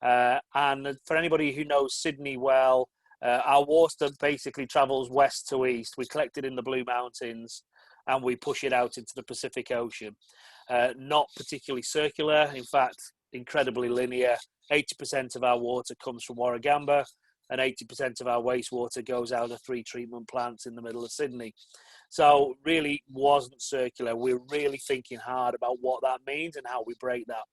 And for anybody who knows Sydney well, our water basically travels west to east. We collect it in the Blue Mountains and we push it out into the Pacific Ocean. Not particularly circular, in fact, incredibly linear. 80% of our water comes from Warragamba, and 80% of our wastewater goes out of 3 treatment plants in the middle of Sydney. So really wasn't circular. We're really thinking hard about what that means and how we break that.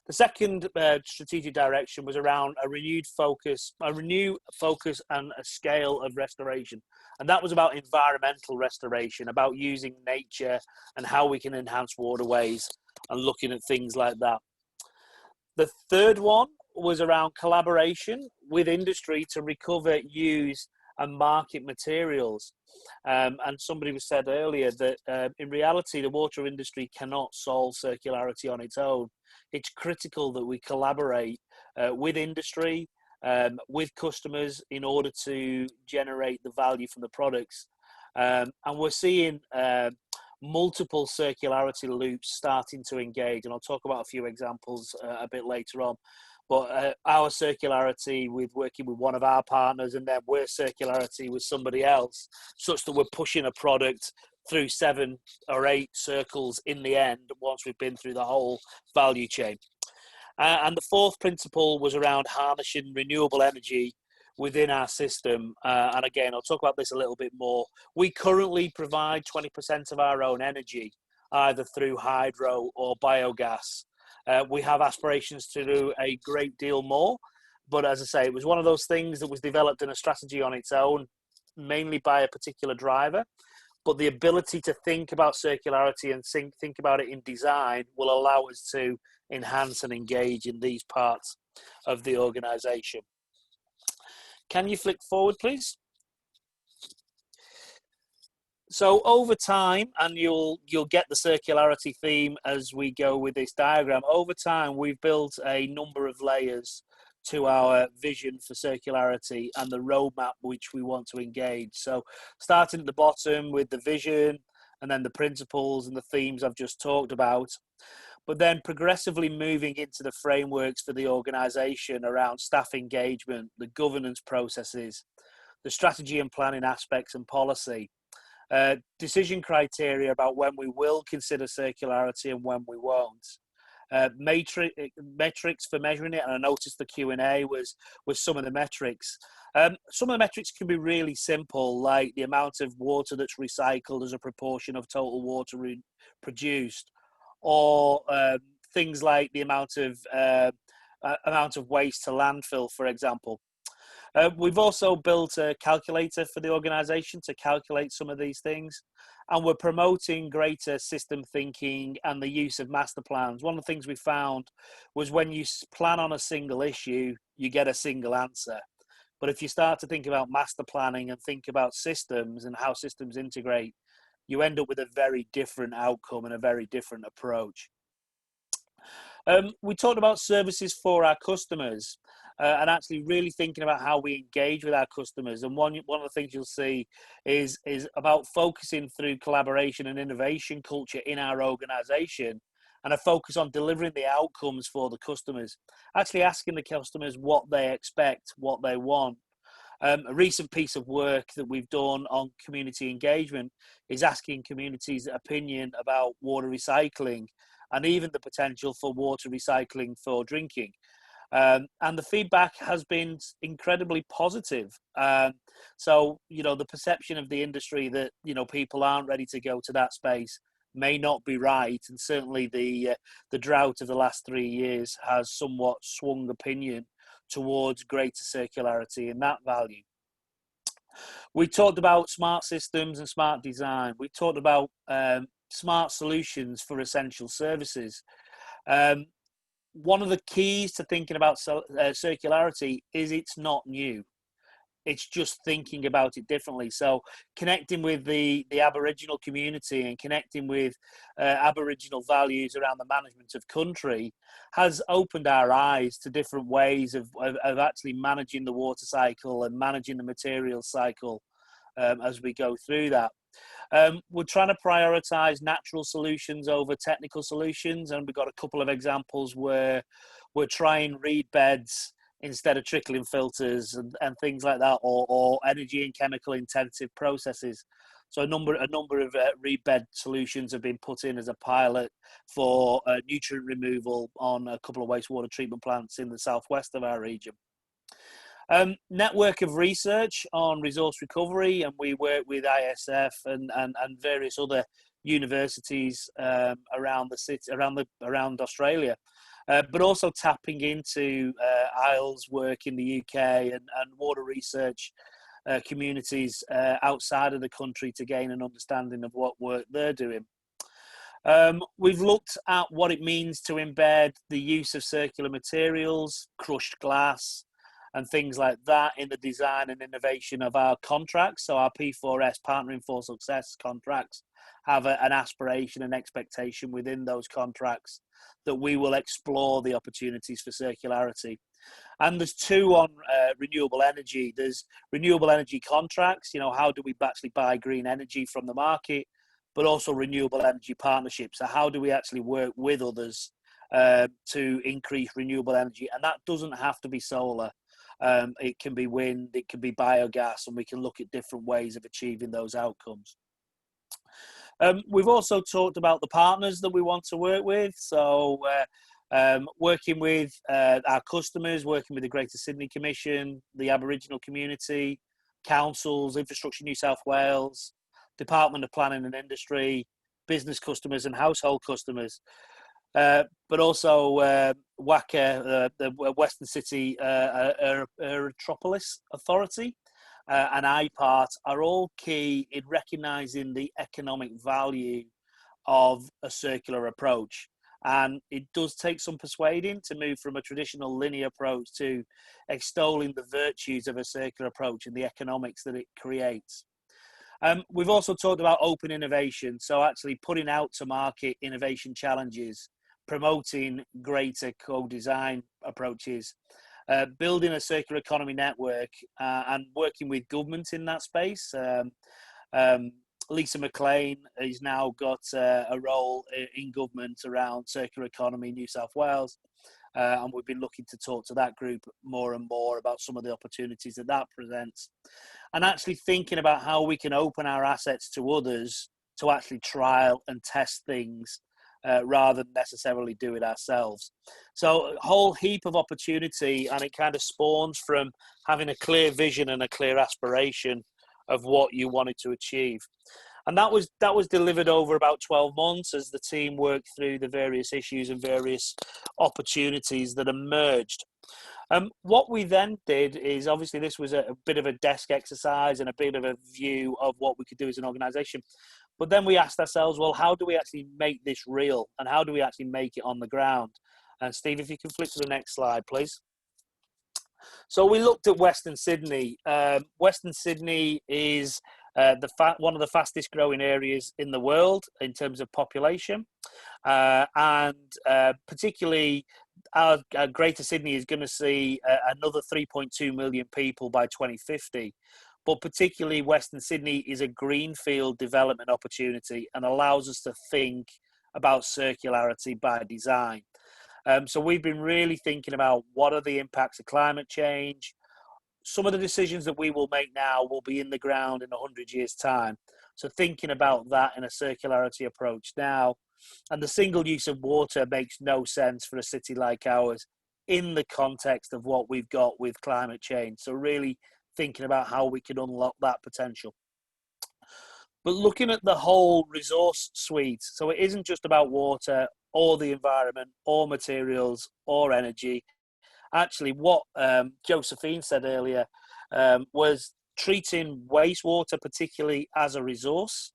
The second strategic direction was around a renewed focus and a scale of restoration. And that was about environmental restoration, about using nature and how we can enhance waterways and looking at things like that. The third one was around collaboration with industry to recover, use and market materials. And somebody was said earlier that in reality, the water industry cannot solve circularity on its own. It's critical that we collaborate with industry, with customers in order to generate the value from the products. And we're seeing multiple circularity loops starting to engage, and I'll talk about a few examples a bit later on. But our circularity with working with one of our partners, and then we're circularity with somebody else, such that we're pushing a product through 7 or 8 circles in the end once we've been through the whole value chain. And the 4th principle was around harnessing renewable energy within our system. And again, I'll talk about this a little bit more. We currently provide 20% of our own energy, either through hydro or biogas. We have aspirations to do a great deal more, but as I say, it was one of those things that was developed in a strategy on its own, mainly by a particular driver. But the ability to think about circularity and think about it in design will allow us to enhance and engage in these parts of the organisation. Can you flick forward, please? So over time, and you'll get the circularity theme as we go with this diagram, over time we've built a number of layers to our vision for circularity and the roadmap which we want to engage. So starting at the bottom with the vision and then the principles and the themes I've just talked about, but then progressively moving into the frameworks for the organisation around staff engagement, the governance processes, the strategy and planning aspects and policy, decision criteria about when we will consider circularity and when we won't. Metrics for measuring it, and I noticed the Q&A was some of the metrics. Some of the metrics can be really simple, like the amount of water that's recycled as a proportion of total water produced, or things like the amount of waste to landfill, for example. We've also built a calculator for the organisation to calculate some of these things, and we're promoting greater system thinking and the use of master plans. One of the things we found was when you plan on a single issue, you get a single answer. But if you start to think about master planning and think about systems and how systems integrate, you end up with a very different outcome and a very different approach. We talked about services for our customers and actually really thinking about how we engage with our customers. And one of the things you'll see is about focusing through collaboration and innovation culture in our organisation, and a focus on delivering the outcomes for the customers, actually asking the customers what they expect, what they want. A recent piece of work that we've done on community engagement is asking communities' opinion about water recycling and even the potential for water recycling for drinking. And the feedback has been incredibly positive. So, the perception of the industry that, people aren't ready to go to that space may not be right. And certainly the drought of the last 3 years has somewhat swung opinion towards greater circularity and that value. We talked about smart systems and smart design. We talked about smart solutions for essential services. One of the keys to thinking about circularity is it's not new. It's just thinking about it differently. So connecting with the Aboriginal community and connecting with Aboriginal values around the management of country has opened our eyes to different ways of actually managing the water cycle and managing the materials cycle as we go through that. We're trying to prioritise natural solutions over technical solutions, and we've got a couple of examples where we're trying reed beds instead of trickling filters and things like that, or energy and chemical intensive processes. So a number of reed bed solutions have been put in as a pilot for nutrient removal on a couple of wastewater treatment plants in the southwest of our region. Network of research on resource recovery, and we work with ISF and various other universities around the city, around Australia. But also tapping into IELTS work in the UK and water research communities outside of the country to gain an understanding of what work they're doing. We've looked at what it means to embed the use of circular materials, crushed glass, and things like that in the design and innovation of our contracts. So our P4S, Partnering for Success contracts, have an aspiration and expectation within those contracts that we will explore the opportunities for circularity. And there's two on renewable energy. There's renewable energy contracts, how do we actually buy green energy from the market, but also renewable energy partnerships. So how do we actually work with others to increase renewable energy? And that doesn't have to be solar. It can be wind, it can be biogas, and we can look at different ways of achieving those outcomes. We've also talked about the partners that we want to work with. So working with our customers, working with the Greater Sydney Commission, the Aboriginal community, councils, Infrastructure New South Wales, Department of Planning and Industry, business customers and household customers. But also WACA, the Western City Metropolis Authority, and IPART are all key in recognising the economic value of a circular approach. And it does take some persuading to move from a traditional linear approach to extolling the virtues of a circular approach and the economics that it creates. We've also talked about open innovation, so actually putting out to market innovation challenges, promoting greater co-design approaches, building a circular economy network and working with government in that space. Lisa McLean has now got a role in government around circular economy in New South Wales, and we've been looking to talk to that group more and more about some of the opportunities that presents, and actually thinking about how we can open our assets to others to actually trial and test things rather than necessarily do it ourselves. So a whole heap of opportunity, and it kind of spawns from having a clear vision and a clear aspiration of what you wanted to achieve. And that was delivered over about 12 months as the team worked through the various issues and various opportunities that emerged. What we then did is, obviously this was a bit of a desk exercise and a bit of a view of what we could do as an organisation. But then we asked ourselves, well, how do we actually make this real, and how do we actually make it on the ground? And Steve, if you can flip to the next slide, please. So we looked at Western Sydney. Western Sydney is one of the fastest growing areas in the world in terms of population, and particularly our Greater Sydney is going to see another 3.2 million people by 2050. But particularly Western Sydney is a greenfield development opportunity and allows us to think about circularity by design. So we've been really thinking about what are the impacts of climate change. Some of the decisions that we will make now will be in the ground in 100 years' time. So thinking about that in a circularity approach now. And the single use of water makes no sense for a city like ours in the context of what we've got with climate change. So really thinking about how we can unlock that potential. But looking at the whole resource suite, so it isn't just about water or the environment or materials or energy. Actually, what Josephine said earlier was treating wastewater particularly as a resource,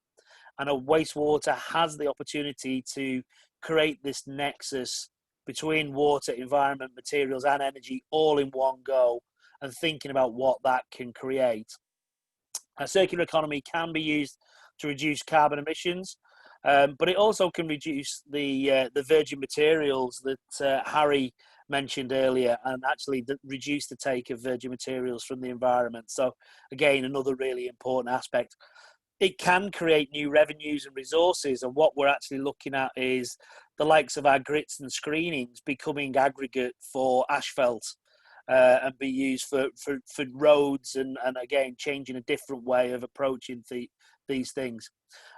and a wastewater has the opportunity to create this nexus between water, environment, materials and energy all in one go, and thinking about what that can create. A circular economy can be used to reduce carbon emissions, but it also can reduce the virgin materials that Harry mentioned earlier, and actually reduce the take of virgin materials from the environment. So again, another really important aspect. It can create new revenues and resources, and what we're actually looking at is the likes of our grits and screenings becoming aggregate for asphalt, and be used for roads, and again changing a different way of approaching these things.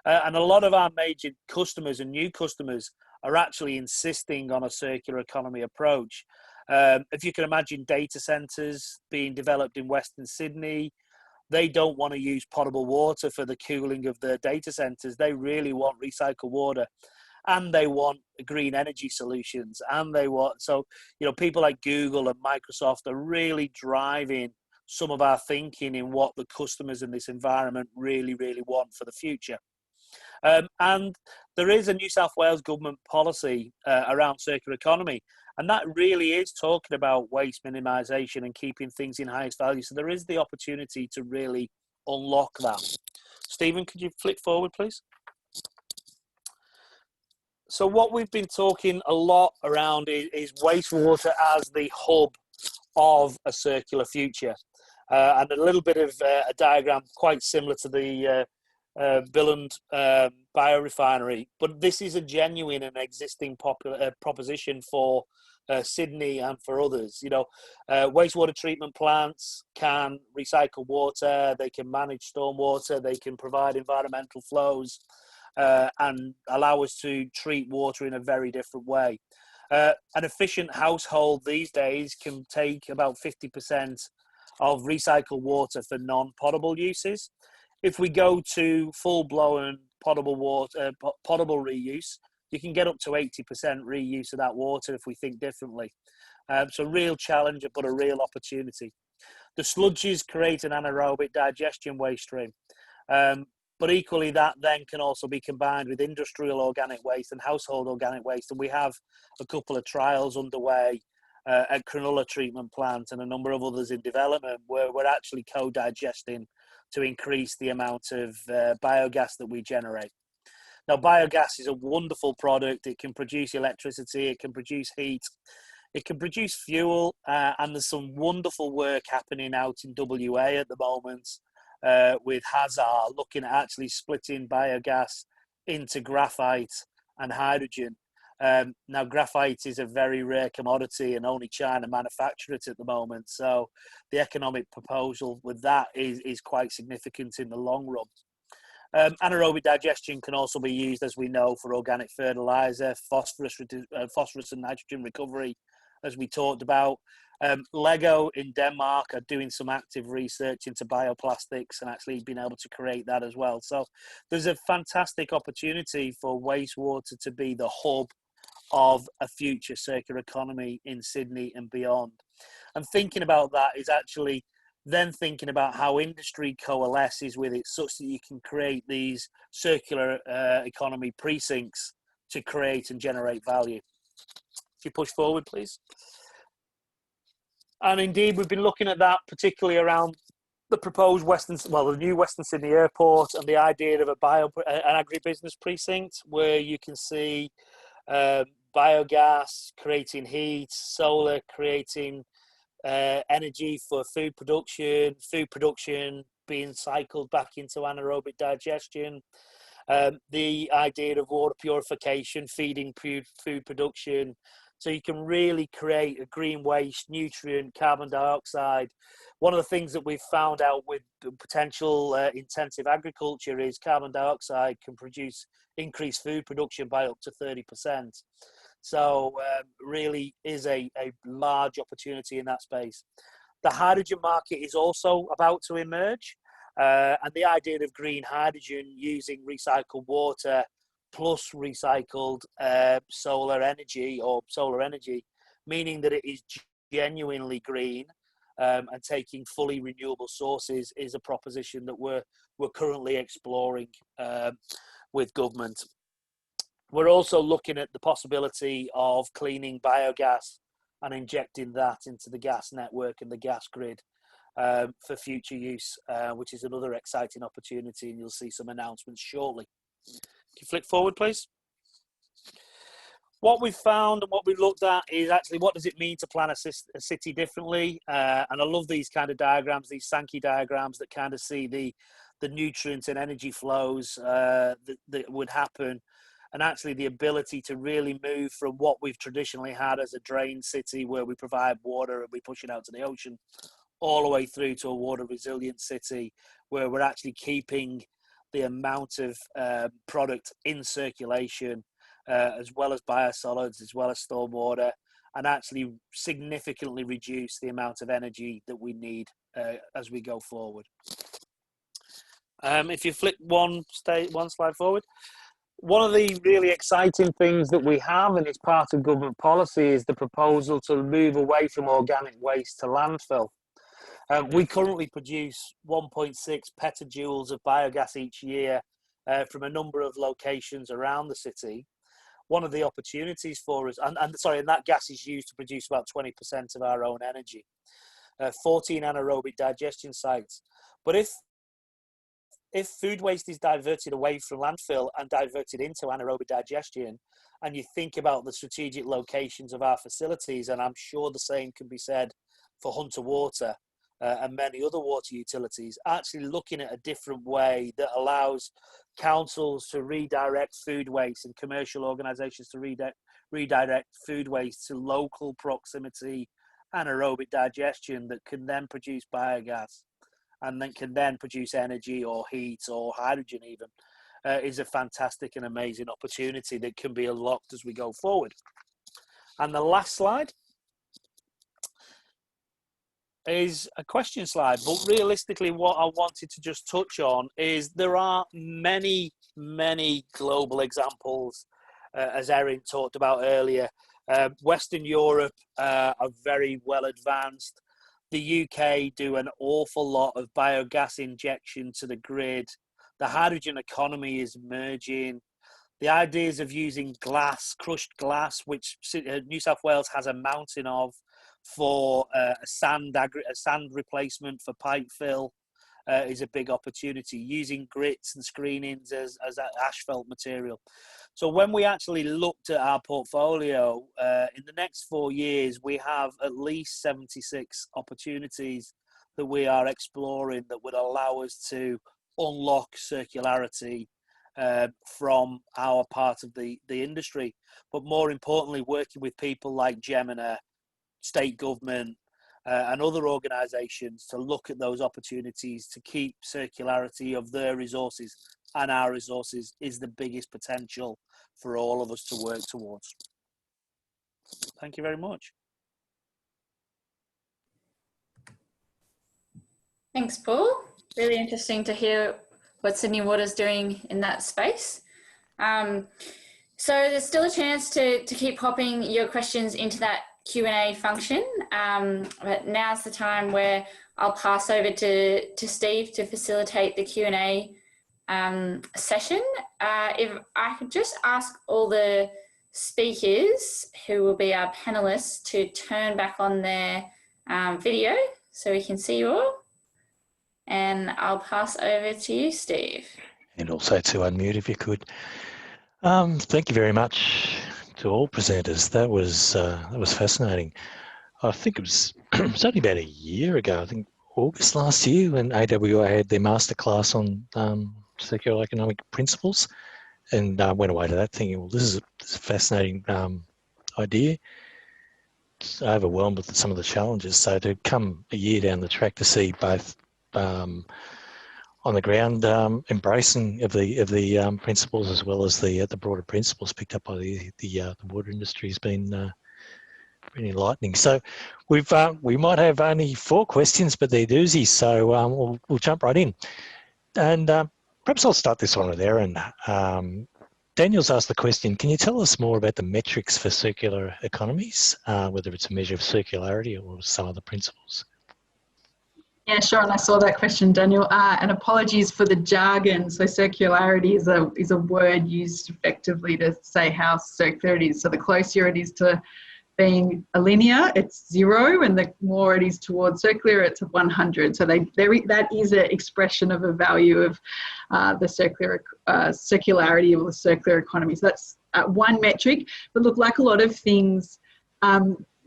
And a lot of our major customers and new customers are actually insisting on a circular economy approach. If you can imagine data centres being developed in Western Sydney, they don't want to use potable water for the cooling of their data centres. They really want recycled water, and they want green energy solutions, and they want, so, you know, people like Google and Microsoft are really driving some of our thinking in what the customers in this environment really, really want for the future. And there is a New South Wales government policy around circular economy, and that really is talking about waste minimisation and keeping things in highest value. So there is the opportunity to really unlock that. Stephen, could you flip forward, please? So what we've been talking a lot around is wastewater as the hub of a circular future. And a little bit of a diagram quite similar to the Billund biorefinery. But this is a genuine and existing proposition for Sydney and for others. You know, wastewater treatment plants can recycle water, they can manage stormwater, they can provide environmental flows, and allow us to treat water in a very different way. An efficient household these days can take about 50% of recycled water for non-potable uses. If we go to full-blown potable water, potable reuse, you can get up to 80% reuse of that water if we think differently. So real challenge, but a real opportunity. The sludges create an anaerobic digestion waste stream. But equally, that then can also be combined with industrial organic waste and household organic waste. And we have a couple of trials underway at Cronulla treatment plant and a number of others in development where we're actually co-digesting to increase the amount of biogas that we generate. Now, biogas is a wonderful product. It can produce electricity, it can produce heat, it can produce fuel, and there's some wonderful work happening out in WA at the moment with Hazard, looking at actually splitting biogas into graphite and hydrogen. Now, graphite is a very rare commodity and only China manufacture it at the moment. So the economic proposal with that is quite significant in the long run. Anaerobic digestion can also be used, as we know, for organic fertilizer, phosphorus and nitrogen recovery, as we talked about. Lego in Denmark are doing some active research into bioplastics and actually being able to create that as well. So there's a fantastic opportunity for wastewater to be the hub of a future circular economy in Sydney and beyond. And thinking about that is actually then thinking about how industry coalesces with it such that you can create these circular economy precincts to create and generate value. If you push forward, please. And indeed, we've been looking at that particularly around the proposed the new Western Sydney Airport and the idea of an agribusiness precinct where you can see biogas creating heat, solar creating energy for food production being cycled back into anaerobic digestion, the idea of water purification feeding food production. So you can really create a green waste, nutrient, carbon dioxide. One of the things that we've found out with potential intensive agriculture is carbon dioxide can produce increased food production by up to 30%. So really is a large opportunity in that space. The hydrogen market is also about to emerge. And the idea of green hydrogen using recycled water plus recycled solar energy, meaning that it is genuinely green and taking fully renewable sources, is a proposition that we're currently exploring with government. We're also looking at the possibility of cleaning biogas and injecting that into the gas network and the gas grid for future use, which is another exciting opportunity, and you'll see some announcements shortly. Can you flick forward, please? What we've found and what we've looked at is actually what does it mean to plan a city differently? And I love these kind of diagrams, these Sankey diagrams that kind of see the nutrient and energy flows that would happen, and actually the ability to really move from what we've traditionally had as a drain city where we provide water and we push it out to the ocean, all the way through to a water resilient city where we're actually keeping the amount of product in circulation, as well as biosolids, as well as stormwater, and actually significantly reduce the amount of energy that we need as we go forward. If you flip one slide forward, one of the really exciting things that we have, and it's part of government policy, is the proposal to move away from organic waste to landfill. We currently produce 1.6 petajoules of biogas each year from a number of locations around the city. One of the opportunities for us, and that gas is used to produce about 20% of our own energy. 14 anaerobic digestion sites. But if food waste is diverted away from landfill and diverted into anaerobic digestion, and you think about the strategic locations of our facilities, and I'm sure the same can be said for Hunter Water, and many other water utilities, actually looking at a different way that allows councils to redirect food waste and commercial organisations to redirect food waste to local proximity anaerobic digestion that can then produce biogas and then can then produce energy or heat or hydrogen even, is a fantastic and amazing opportunity that can be unlocked as we go forward. And the last slide is a question slide, but realistically what I wanted to just touch on is there are many global examples, as Erin talked about earlier. Western Europe are very well advanced. The UK do an awful lot of biogas injection to the grid. The hydrogen economy is emerging. The ideas of using glass, crushed glass, which New South Wales has a mountain of, for a sand replacement for pipe fill is a big opportunity. Using grits and screenings as asphalt material. So when we actually looked at our portfolio, in the next 4 years, we have at least 76 opportunities that we are exploring that would allow us to unlock circularity from our part of the industry. But more importantly, working with people like Gemina, state government, and other organisations to look at those opportunities to keep circularity of their resources and our resources is the biggest potential for all of us to work towards. Thank you very much. Thanks, Paul. Really interesting to hear what Sydney Water's doing in that space. So there's still a chance to keep popping your questions into that Q&A function, but now's the time where I'll pass over to Steve to facilitate the Q&A session. If I could just ask all the speakers who will be our panelists to turn back on their video so we can see you all. And I'll pass over to you, Steve. And also to unmute if you could. Thank you very much to all presenters. That was fascinating. I think it was, it was only about a year ago, I think August last year, when AWI had their masterclass on circular economic principles, and I went away to that thinking, well, this is a fascinating idea. It's overwhelmed with some of the challenges. So to come a year down the track to see both on the ground embracing of the principles as well as the broader principles picked up by the water industry has been really enlightening. So we might have only 4 questions, but they're doozies, so we'll jump right in. And perhaps I'll start this one with Erin. Daniel's asked the question, can you tell us more about the metrics for circular economies, whether it's a measure of circularity or some other principles? Yeah, sure. And I saw that question, Daniel. And apologies for the jargon. So circularity is a word used effectively to say how circular it is. So the closer it is to being a linear, it's 0, and the more it is towards circular, it's 100. So that is an expression of a value of the circularity of the circular economy. So that's one metric. But look, like a lot of things,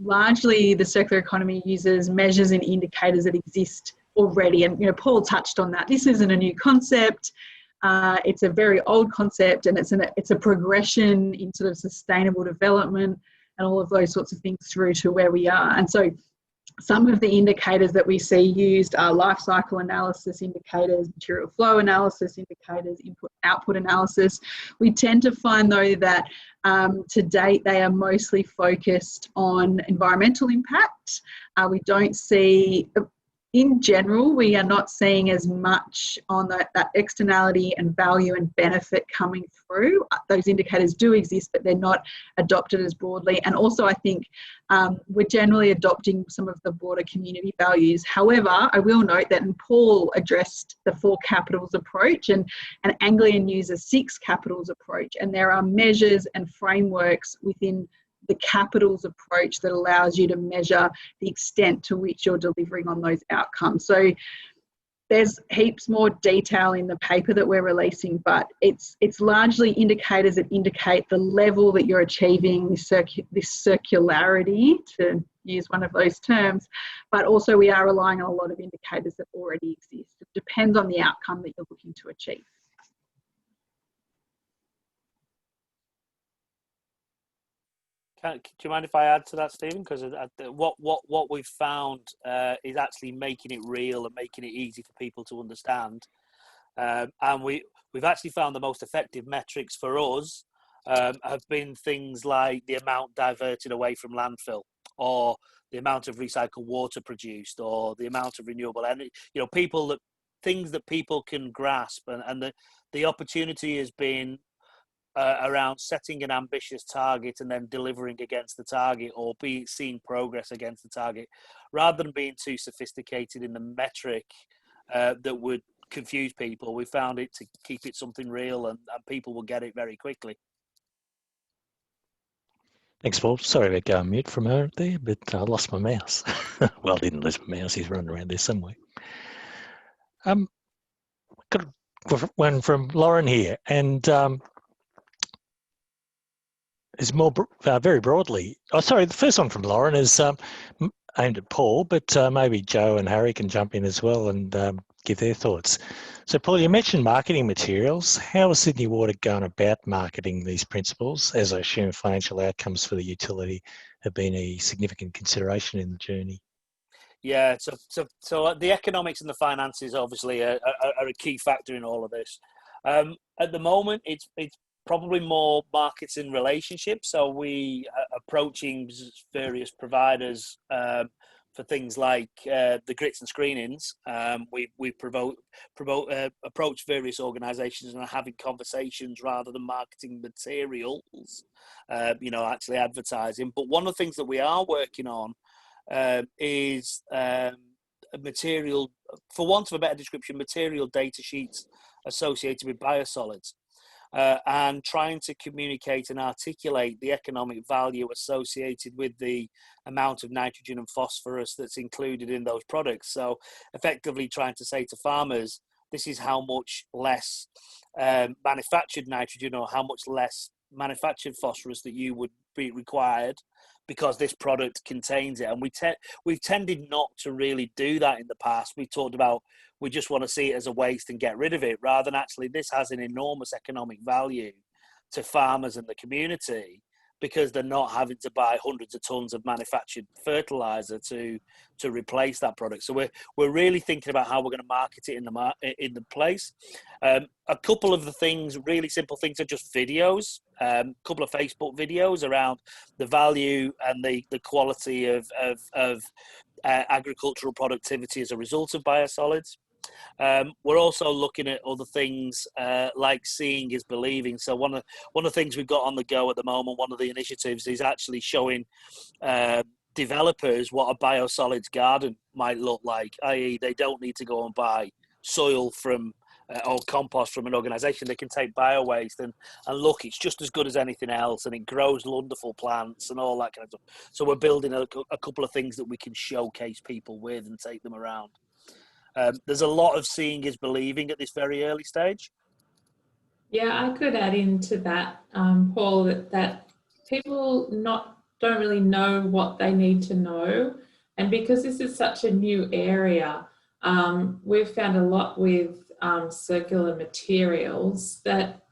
largely the circular economy uses measures and indicators that exist already. And, Paul touched on that. This isn't a new concept. It's a very old concept, and it's a progression in sort of sustainable development and all of those sorts of things through to where we are. And so some of the indicators that we see used are life cycle analysis indicators, material flow analysis indicators, input-output analysis. We tend to find, though, that to date they are mostly focused on environmental impact. We don't see, in general, we are not seeing as much on that externality and value and benefit coming through. Those indicators do exist, but they're not adopted as broadly. And also, I think we're generally adopting some of the broader community values. However, I will note that, and Paul addressed the 4 capitals approach, and Anglian uses 6 capitals approach, and there are measures and frameworks within the capitals approach that allows you to measure the extent to which you're delivering on those outcomes. So there's heaps more detail in the paper that we're releasing, but it's largely indicators that indicate the level that you're achieving this circularity, to use one of those terms, but also we are relying on a lot of indicators that already exist. It depends on the outcome that you're looking to achieve. Do you mind if I add to that, Stephen? Because what we've found is actually making it real and making it easy for people to understand. And we've actually found the most effective metrics for us have been things like the amount diverted away from landfill, or the amount of recycled water produced, or the amount of renewable energy. Things that people can grasp, and the opportunity has been around setting an ambitious target and then delivering against the target, or seeing progress against the target, rather than being too sophisticated in the metric that would confuse people. We found it to keep it something real, and people will get it very quickly. Thanks, Paul. Sorry about going mute from her there, but I lost my mouse. Well, I didn't lose my mouse. He's running around there somewhere. Got one from Lauren here, and is more very broadly. Oh, sorry, the first one from Lauren is aimed at Paul, but maybe Joe and Harry can jump in as well and give their thoughts. So, Paul, you mentioned marketing materials. How is Sydney Water going about marketing these principles, as I assume financial outcomes for the utility have been a significant consideration in the journey? Yeah, so the economics and the finances obviously are a key factor in all of this. At the moment, it's probably more markets in relationships. So we are approaching various providers for things like the grits and screenings. We approach various organisations and are having conversations rather than marketing materials, actually advertising. But one of the things that we are working on is a material, for want of a better description, material data sheets associated with biosolids. And trying to communicate and articulate the economic value associated with the amount of nitrogen and phosphorus that's included in those products. So effectively trying to say to farmers, this is how much less manufactured nitrogen or how much less manufactured phosphorus that you would be required because this product contains it. And we've tended not to really do that in the past. We talked about we just want to see it as a waste and get rid of it, rather than actually this has an enormous economic value to farmers and the community because they're not having to buy hundreds of tons of manufactured fertilizer to replace that product. So we're really thinking about how we're going to market it in the place. A couple of the things, really simple things, are just videos. A couple of Facebook videos around the value and the quality of agricultural productivity as a result of biosolids. We're also looking at other things like seeing is believing. So one of the things we've got on the go at the moment, one of the initiatives, is actually showing developers what a biosolids garden might look like, i.e. they don't need to go and buy soil from or compost from an organisation. They can take bio-waste and look, it's just as good as anything else, and it grows wonderful plants and all that kind of stuff. So we're building a couple of things that we can showcase people with and take them around. There's a lot of seeing is believing at this very early stage. Yeah, I could add into that, Paul, that people don't really know what they need to know. And because this is such a new area, we've found a lot with circular materials that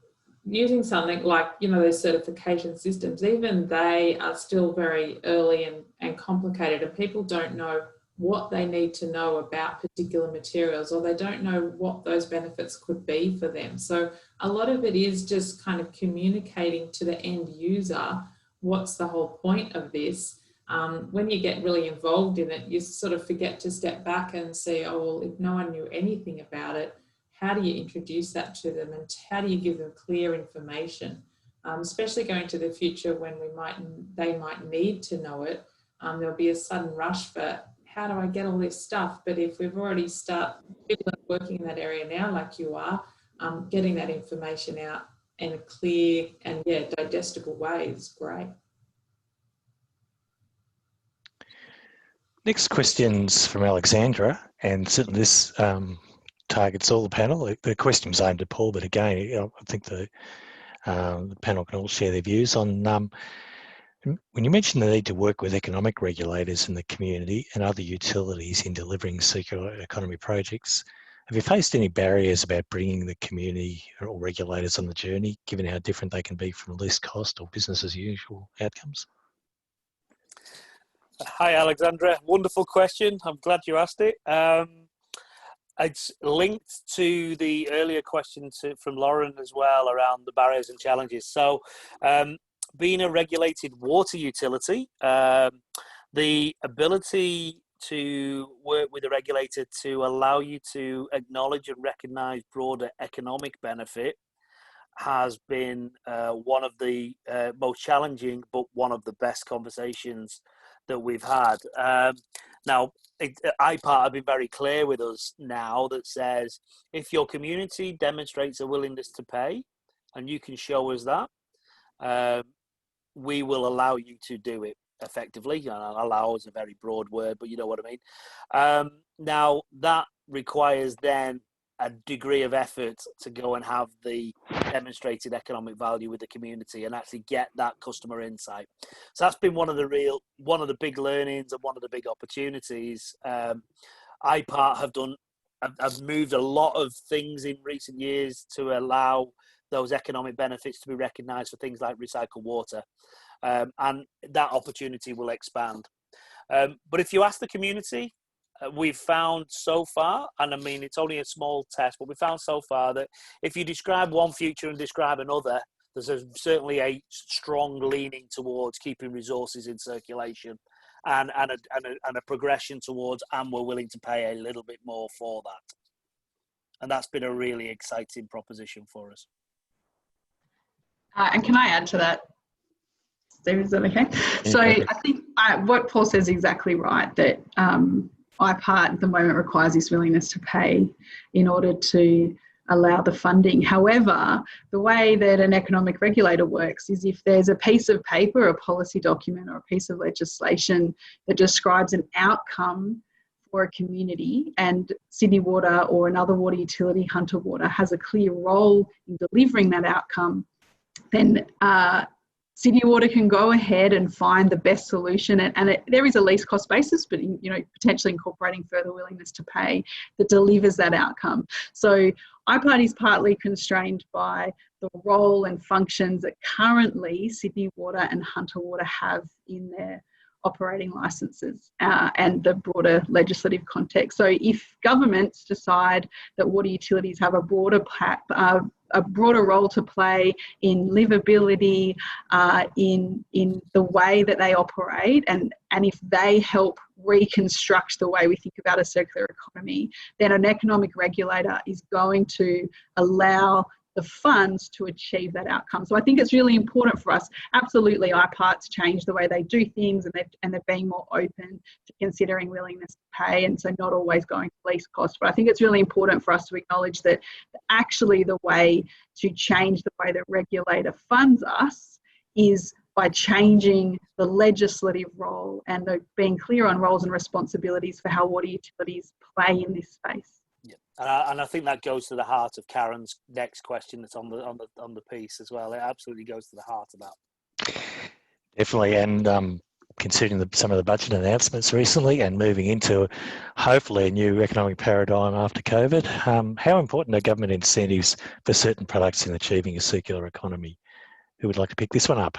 using something like, those certification systems, even they are still very early and complicated, and people don't know what they need to know about particular materials, or they don't know what those benefits could be for them. So a lot of it is just kind of communicating to the end user what's the whole point of this. When you get really involved in it, you sort of forget to step back and say, oh, well, if no one knew anything about it, how do you introduce that to them, and how do you give them clear information? Especially going to the future when they might need to know it. There'll be a sudden rush for how do I get all this stuff? But if we've already people are working in that area now, like you are, getting that information out in a clear and digestible way is great. Next question's from Alexandra, and certainly this targets all the panel. The question was aimed at Paul, but again, I think the panel can all share their views on when you mention the need to work with economic regulators in the community and other utilities in delivering circular economy projects. Have you faced any barriers about bringing the community or regulators on the journey, given how different they can be from least cost or business as usual outcomes? Hi, Alexandra. Wonderful question. I'm glad you asked it. It's linked to the earlier question from Lauren as well around the barriers and challenges. So being a regulated water utility, the ability to work with a regulator to allow you to acknowledge and recognise broader economic benefit has been one of the most challenging, but one of the best conversations that we've had. Now, IPART have been very clear with us now that says, if your community demonstrates a willingness to pay, and you can show us that, we will allow you to do it effectively. And allow is a very broad word, but you know what I mean. Now, that requires then a degree of effort to go and have the demonstrated economic value with the community and actually get that customer insight. So that's been one of the big learnings and one of the big opportunities. IPART have moved a lot of things in recent years to allow those economic benefits to be recognised for things like recycled water, and that opportunity will expand. But if you ask the community, we've found so far, and I mean, it's only a small test, but we found so far that if you describe one future and describe another, there's certainly a strong leaning towards keeping resources in circulation and a progression towards, and we're willing to pay a little bit more for that. And that's been a really exciting proposition for us. And can I add to that, Steve, is that okay? Yeah, So perfect. I think what Paul says is exactly right, that IPART at the moment requires this willingness to pay in order to allow the funding. However, the way that an economic regulator works is if there's a piece of paper, a policy document or a piece of legislation that describes an outcome for a community, and Sydney Water or another water utility, Hunter Water, has a clear role in delivering that outcome, then Sydney Water can go ahead and find the best solution, and there is a least cost basis, but potentially incorporating further willingness to pay that delivers that outcome. So IPART is partly constrained by the role and functions that currently Sydney Water and Hunter Water have in their operating licences and the broader legislative context. So if governments decide that water utilities have a broader role to play in livability, in the way that they operate, and if they help reconstruct the way we think about a circular economy, then an economic regulator is going to allow the funds to achieve that outcome. So I think it's really important for us. Absolutely, IPART's changed the way they do things, and they're being more open to considering willingness to pay, and so not always going to least cost. But I think it's really important for us to acknowledge that actually the way to change the way the regulator funds us is by changing the legislative role and being clear on roles and responsibilities for how water utilities play in this space. And I think that goes to the heart of Karen's next question that's on the piece as well. It absolutely goes to the heart of that. Definitely, and considering some of the budget announcements recently and moving into hopefully a new economic paradigm after COVID, how important are government incentives for certain products in achieving a circular economy? Who would like to pick this one up?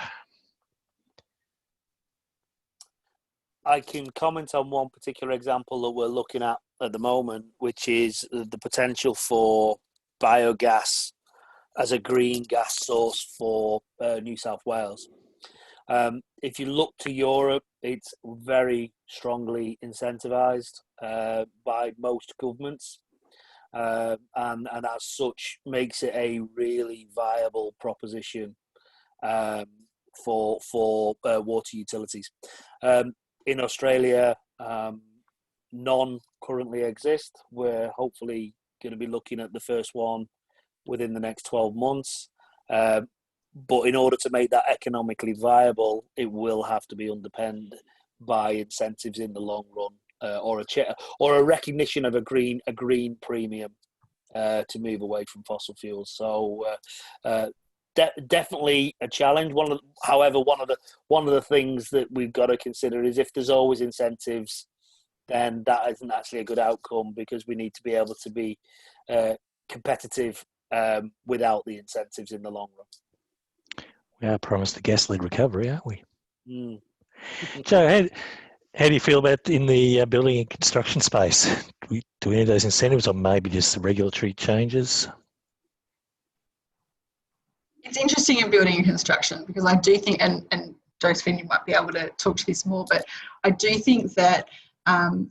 I can comment on one particular example that we're looking at the moment, which is the potential for biogas as a green gas source for New South Wales. If you look to Europe, it's very strongly incentivised by most governments, and as such makes it a really viable proposition for water utilities. In Australia, none currently exist. We're hopefully going to be looking at the first one within the next 12 months. But in order to make that economically viable, it will have to be underpinned by incentives in the long run, or a recognition of a green premium to move away from fossil fuels. So definitely a challenge. However, one of the things that we've got to consider is if there's always incentives, then that isn't actually a good outcome, because we need to be able to be competitive without the incentives in the long run. We are promised a gas-led recovery, aren't we? Mm. Joe, how do you feel about in the building and construction space? Do any of those incentives, or maybe just the regulatory changes? It's interesting in building and construction, because I do think, and Josephine, you might be able to talk to this more, but I do think that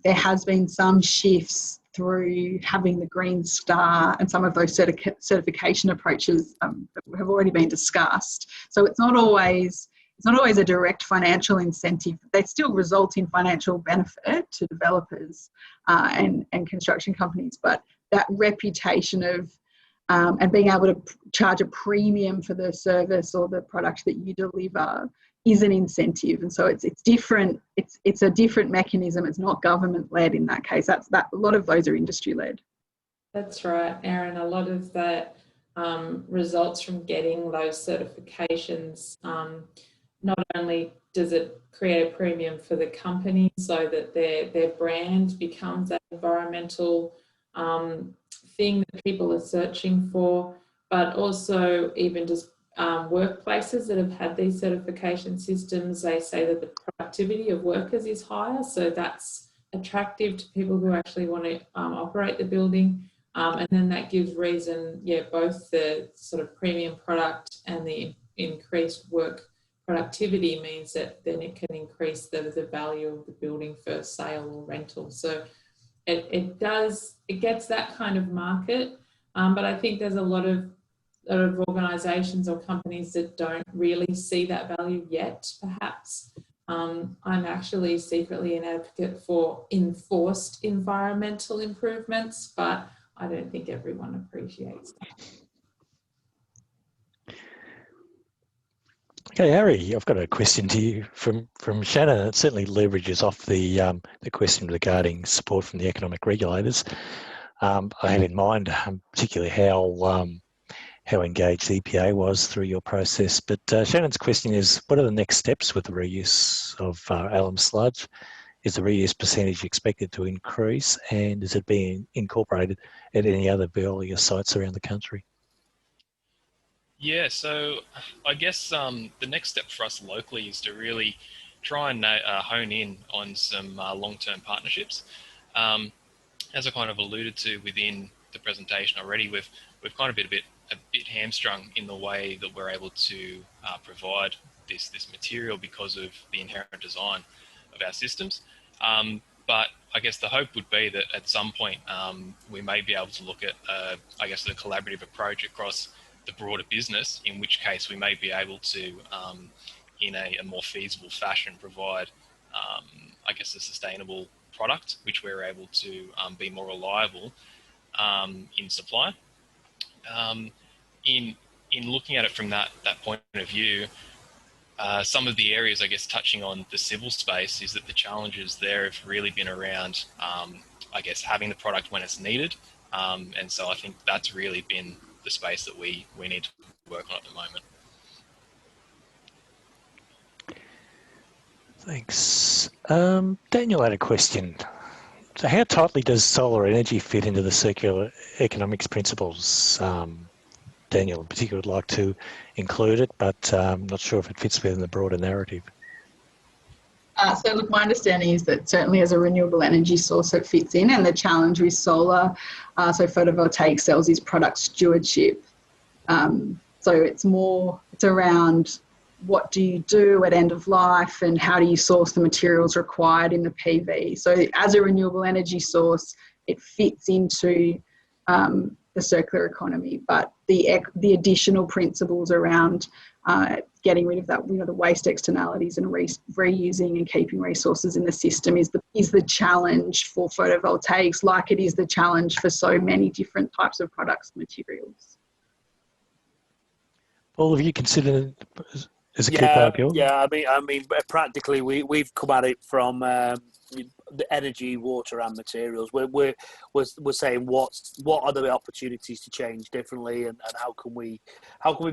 there has been some shifts through having the Green Star and some of those certification approaches that have already been discussed. So it's not always a direct financial incentive. They still result in financial benefit to developers and construction companies, but that reputation of and being able to charge a premium for the service or the product that you deliver is an incentive, and so it's different. It's a different mechanism. It's not government led in that case. A lot of those are industry led. That's right, Erin. A lot of that results from getting those certifications. Not only does it create a premium for the company so that their brand becomes that environmental thing that people are searching for, but also even just workplaces that have had these certification systems, they say that the productivity of workers is higher, so that's attractive to people who actually want to operate the building, and then that gives reason, both the sort of premium product and the increased work productivity means that then it can increase the value of the building for sale or rental. So it gets that kind of market, but I think there's a lot of organisations or companies that don't really see that value yet, perhaps. I'm actually secretly an advocate for enforced environmental improvements, but I don't think everyone appreciates that. Okay, Harry, I've got a question to you from Shannon. It certainly leverages off the question regarding support from the economic regulators. I had in mind particularly how engaged the EPA was through your process. But Shannon's question is, what are the next steps with the reuse of alum sludge? Is the reuse percentage expected to increase, and is it being incorporated at any other Veolia sites around the country? Yeah, so I guess the next step for us locally is to really try and hone in on some long-term partnerships. As I kind of alluded to within the presentation already, we've kind of been a bit hamstrung in the way that we're able to provide this material because of the inherent design of our systems. But I guess the hope would be that at some point we may be able to look at, I guess, the collaborative approach across the broader business, in which case we may be able to, in a more feasible fashion, provide, I guess, a sustainable product, which we're able to be more reliable in supply. In looking at it from that point of view, some of the areas, I guess, touching on the civil space, is that the challenges there have really been around, I guess, having the product when it's needed. And so I think that's really been the space that we need to work on at the moment. Thanks. Daniel had a question. So how tightly does solar energy fit into the circular economics principles? Daniel in particular would like to include it, but I'm not sure if it fits within the broader narrative. So look, my understanding is that certainly as a renewable energy source it fits in, and the challenge with solar, so photovoltaic cells, is product stewardship. So it's around what do you do at end of life and how do you source the materials required in the PV. So as a renewable energy source, it fits into the circular economy, but the additional principles around getting rid of that, the waste externalities and reusing and keeping resources in the system is the challenge for photovoltaics, like it is the challenge for so many different types of products and materials. Paul, have you considered it as a key part of your? Yeah, I mean, practically we've come at it from the energy, water, and materials. We're saying what are the opportunities to change differently, and how can we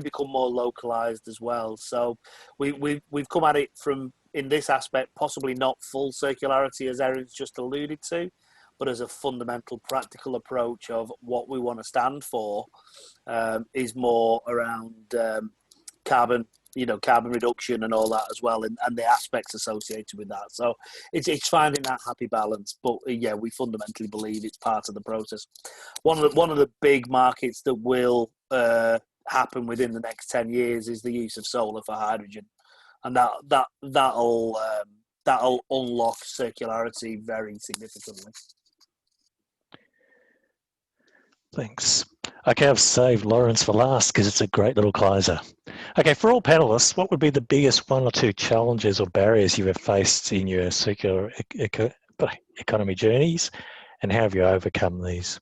become more localized as well. So we've come at it from, in this aspect, possibly not full circularity as Erin's just alluded to, but as a fundamental practical approach of what we want to stand for is more around carbon reduction and all that as well, and the aspects associated with that. So it's finding that happy balance. But yeah, we fundamentally believe it's part of the process. One of the big markets that will happen within the next 10 years is the use of solar for hydrogen, and that'll unlock circularity very significantly. Thanks. Okay, I've saved Lawrence for last because it's a great little closer. Okay, for all panelists, what would be the biggest one or two challenges or barriers you have faced in your circular economy journeys, and how have you overcome these?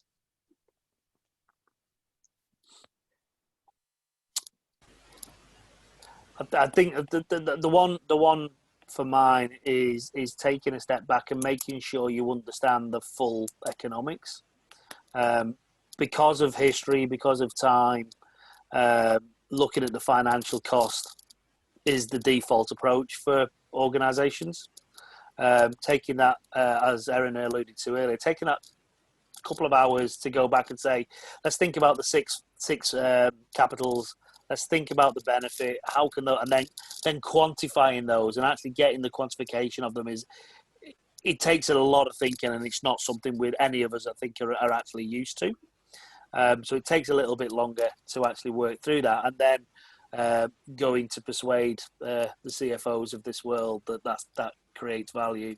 I think the one for mine is taking a step back and making sure you understand the full economics. Because of history, because of time, looking at the financial cost is the default approach for organisations. Taking that, as Erin alluded to earlier, taking that couple of hours to go back and say, let's think about the six capitals. Let's think about the benefit. How can and then quantifying those and actually getting the quantification of them it takes a lot of thinking, and it's not something with any of us I think are actually used to. So it takes a little bit longer to actually work through that, and then going to persuade the CFOs of this world that creates value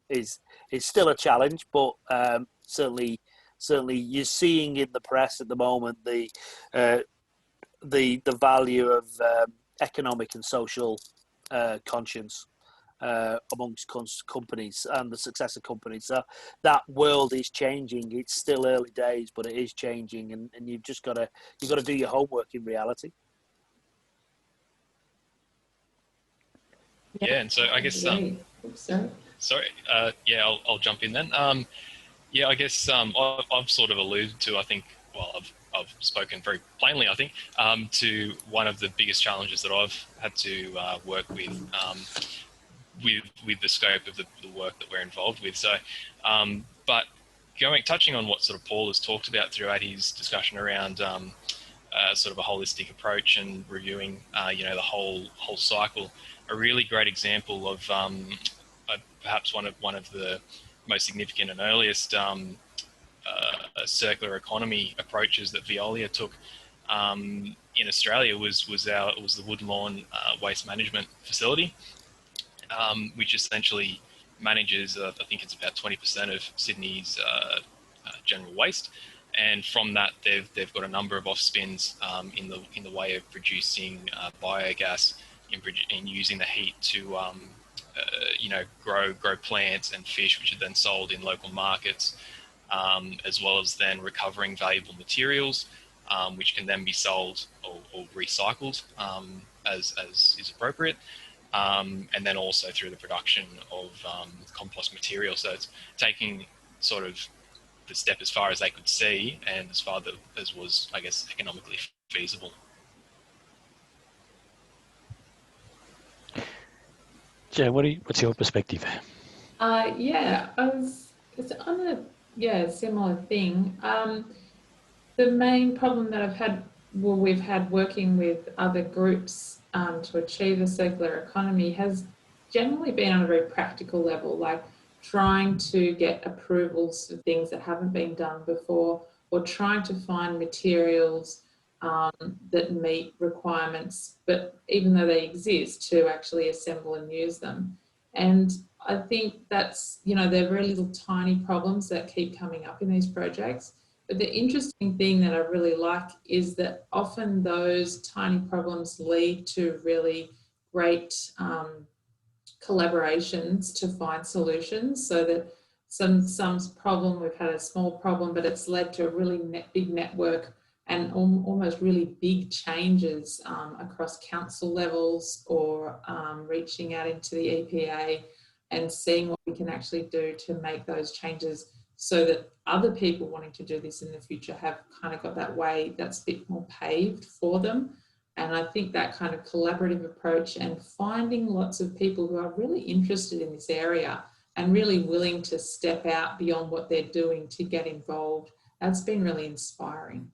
is still a challenge, but certainly you're seeing in the press at the moment the value of economic and social conscience amongst companies and the success of companies. So that world is changing. It's still early days, but it is changing, and you've just got to do your homework in reality. Yeah, and so I guess sorry, I'll jump in then. I guess I've sort of alluded to, I think, I've spoken very plainly, I think, to one of the biggest challenges that I've had to work with the scope of the work that we're involved with. So, but touching on what sort of Paul has talked about throughout his discussion around sort of a holistic approach and reviewing, the whole cycle. A really great example of perhaps one of the most significant and earliest circular economy approaches that Veolia took in Australia was the Woodlawn waste management facility, which essentially manages, I think it's about 20% of Sydney's general waste. And from that, they've got a number of off spins in the way of producing biogas in using the heat to grow plants and fish, which are then sold in local markets, as well as then recovering valuable materials, which can then be sold or recycled as is appropriate, and then also through the production of compost material. So it's taking sort of the step as far as they could see and as far as was, I guess, economically feasible. Joe, what's your perspective? It's on a similar thing. The main problem that we've had working with other groups to achieve a circular economy has generally been on a very practical level, like trying to get approvals for things that haven't been done before, or trying to find materials that meet requirements, but even though they exist, to actually assemble and use them. And I think that's, they're very little tiny problems that keep coming up in these projects. But the interesting thing that I really like is that often those tiny problems lead to really great collaborations to find solutions, so that some problem, we've had a small problem, but it's led to a really big network and almost really big changes across council levels, or reaching out into the EPA and seeing what we can actually do to make those changes, so that other people wanting to do this in the future have kind of got that way that's a bit more paved for them. And I think that kind of collaborative approach and finding lots of people who are really interested in this area and really willing to step out beyond what they're doing to get involved, that's been really inspiring.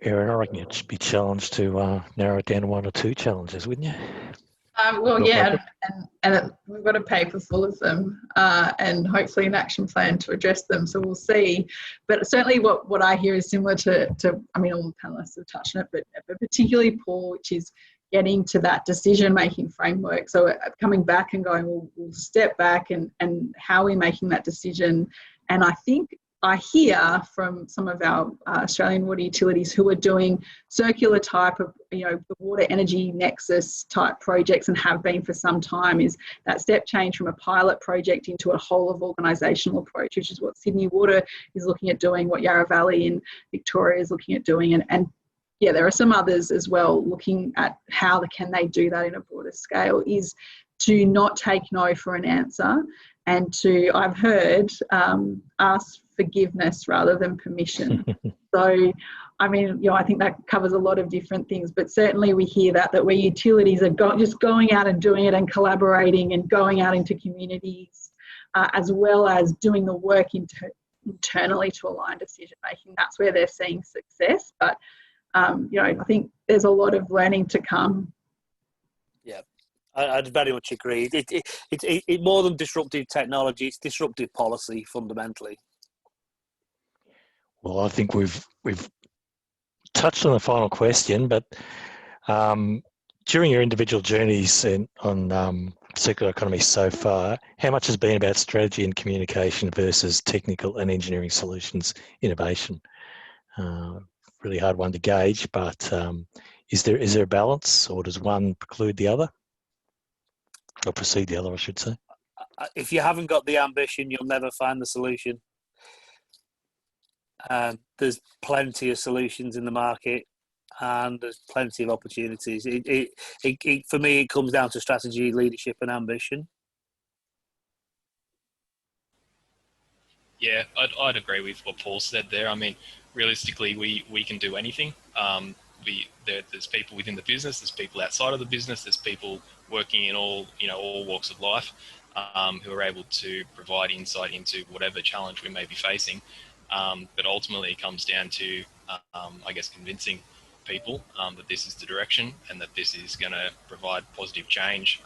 Erin, I reckon you'd be challenged to narrow it down to one or two challenges, wouldn't you? And we've got a paper full of them, and hopefully an action plan to address them, so we'll see. But certainly what I hear is similar to all the panellists have touched on it, but particularly Paul, which is getting to that decision-making framework. So coming back and going, we'll step back and how are we making that decision? And I think I hear from some of our Australian water utilities who are doing circular type of, the water energy nexus type projects, and have been for some time, is that step change from a pilot project into a whole of organisational approach, which is what Sydney Water is looking at doing, what Yarra Valley in Victoria is looking at doing, and there are some others as well looking at how can they do that in a broader scale, is to not take no for an answer, and to, I've heard, ask forgiveness rather than permission. So, I think that covers a lot of different things, but certainly we hear that where utilities are just going out and doing it and collaborating and going out into communities, as well as doing the work internally to align decision making. That's where they're seeing success. But, I think there's a lot of learning to come. Yeah. I'd very much agree. It more than disruptive technology, it's disruptive policy fundamentally. Well, I think we've touched on the final question, but during your individual journeys on circular economy so far, how much has been about strategy and communication versus technical and engineering solutions innovation? Really hard one to gauge, but is there a balance, or does one preclude the other, or precede the other, I should say? If you haven't got the ambition, you'll never find the solution. There's plenty of solutions in the market, and there's plenty of opportunities. For me, it comes down to strategy, leadership, and ambition. Yeah, I'd agree with what Paul said there. I mean, realistically, we can do anything. There's people within the business, there's people outside of the business, there's people working in all walks of life who are able to provide insight into whatever challenge we may be facing. But ultimately, it comes down to, I guess, convincing people that this is the direction and that this is going to provide positive change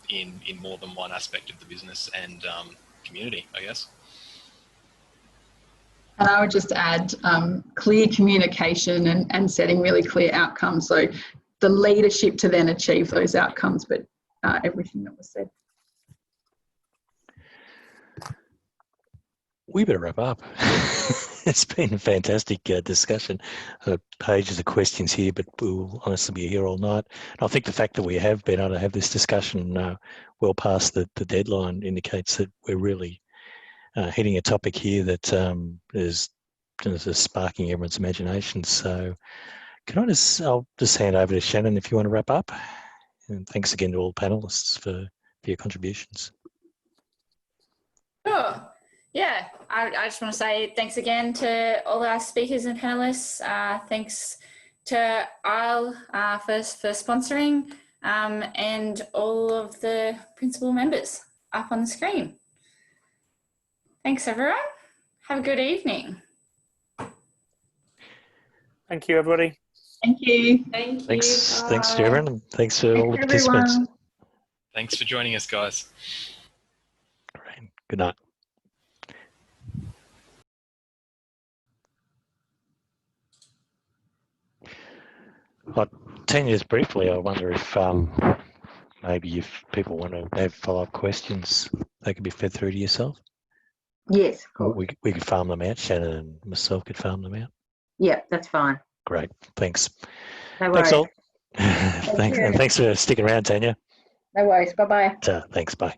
in more than one aspect of the business and community, I guess. And I would just add clear communication and setting really clear outcomes. So the leadership to then achieve those outcomes, but everything that was said. We better wrap up. It's been a fantastic discussion. Pages of questions here, but we'll honestly be here all night. And I think the fact that we have been able to have this discussion well past the deadline indicates that we're really hitting a topic here that is sparking everyone's imagination. So I'll just hand over to Shannon if you want to wrap up. And thanks again to all panelists for your contributions. Sure. Yeah, I just want to say thanks again to all our speakers and panelists. Thanks to Isle for sponsoring and all of the principal members up on the screen. Thanks, everyone. Have a good evening. Thank you, everybody. Thank you. Thank you. Thanks to everyone, and thanks to all the participants. Everyone. Thanks for joining us, guys. Great. Good night. Tanya, just briefly, I wonder if maybe if people want to have follow-up questions, they could be fed through to yourself. Yes, of Or course. we could farm them out. Shannon and myself could farm them out. Yeah, that's fine. Great. Thanks. No Thanks worries. all. Thanks, and thanks for sticking around, Tanya. No worries. Bye-bye. Thanks. Bye.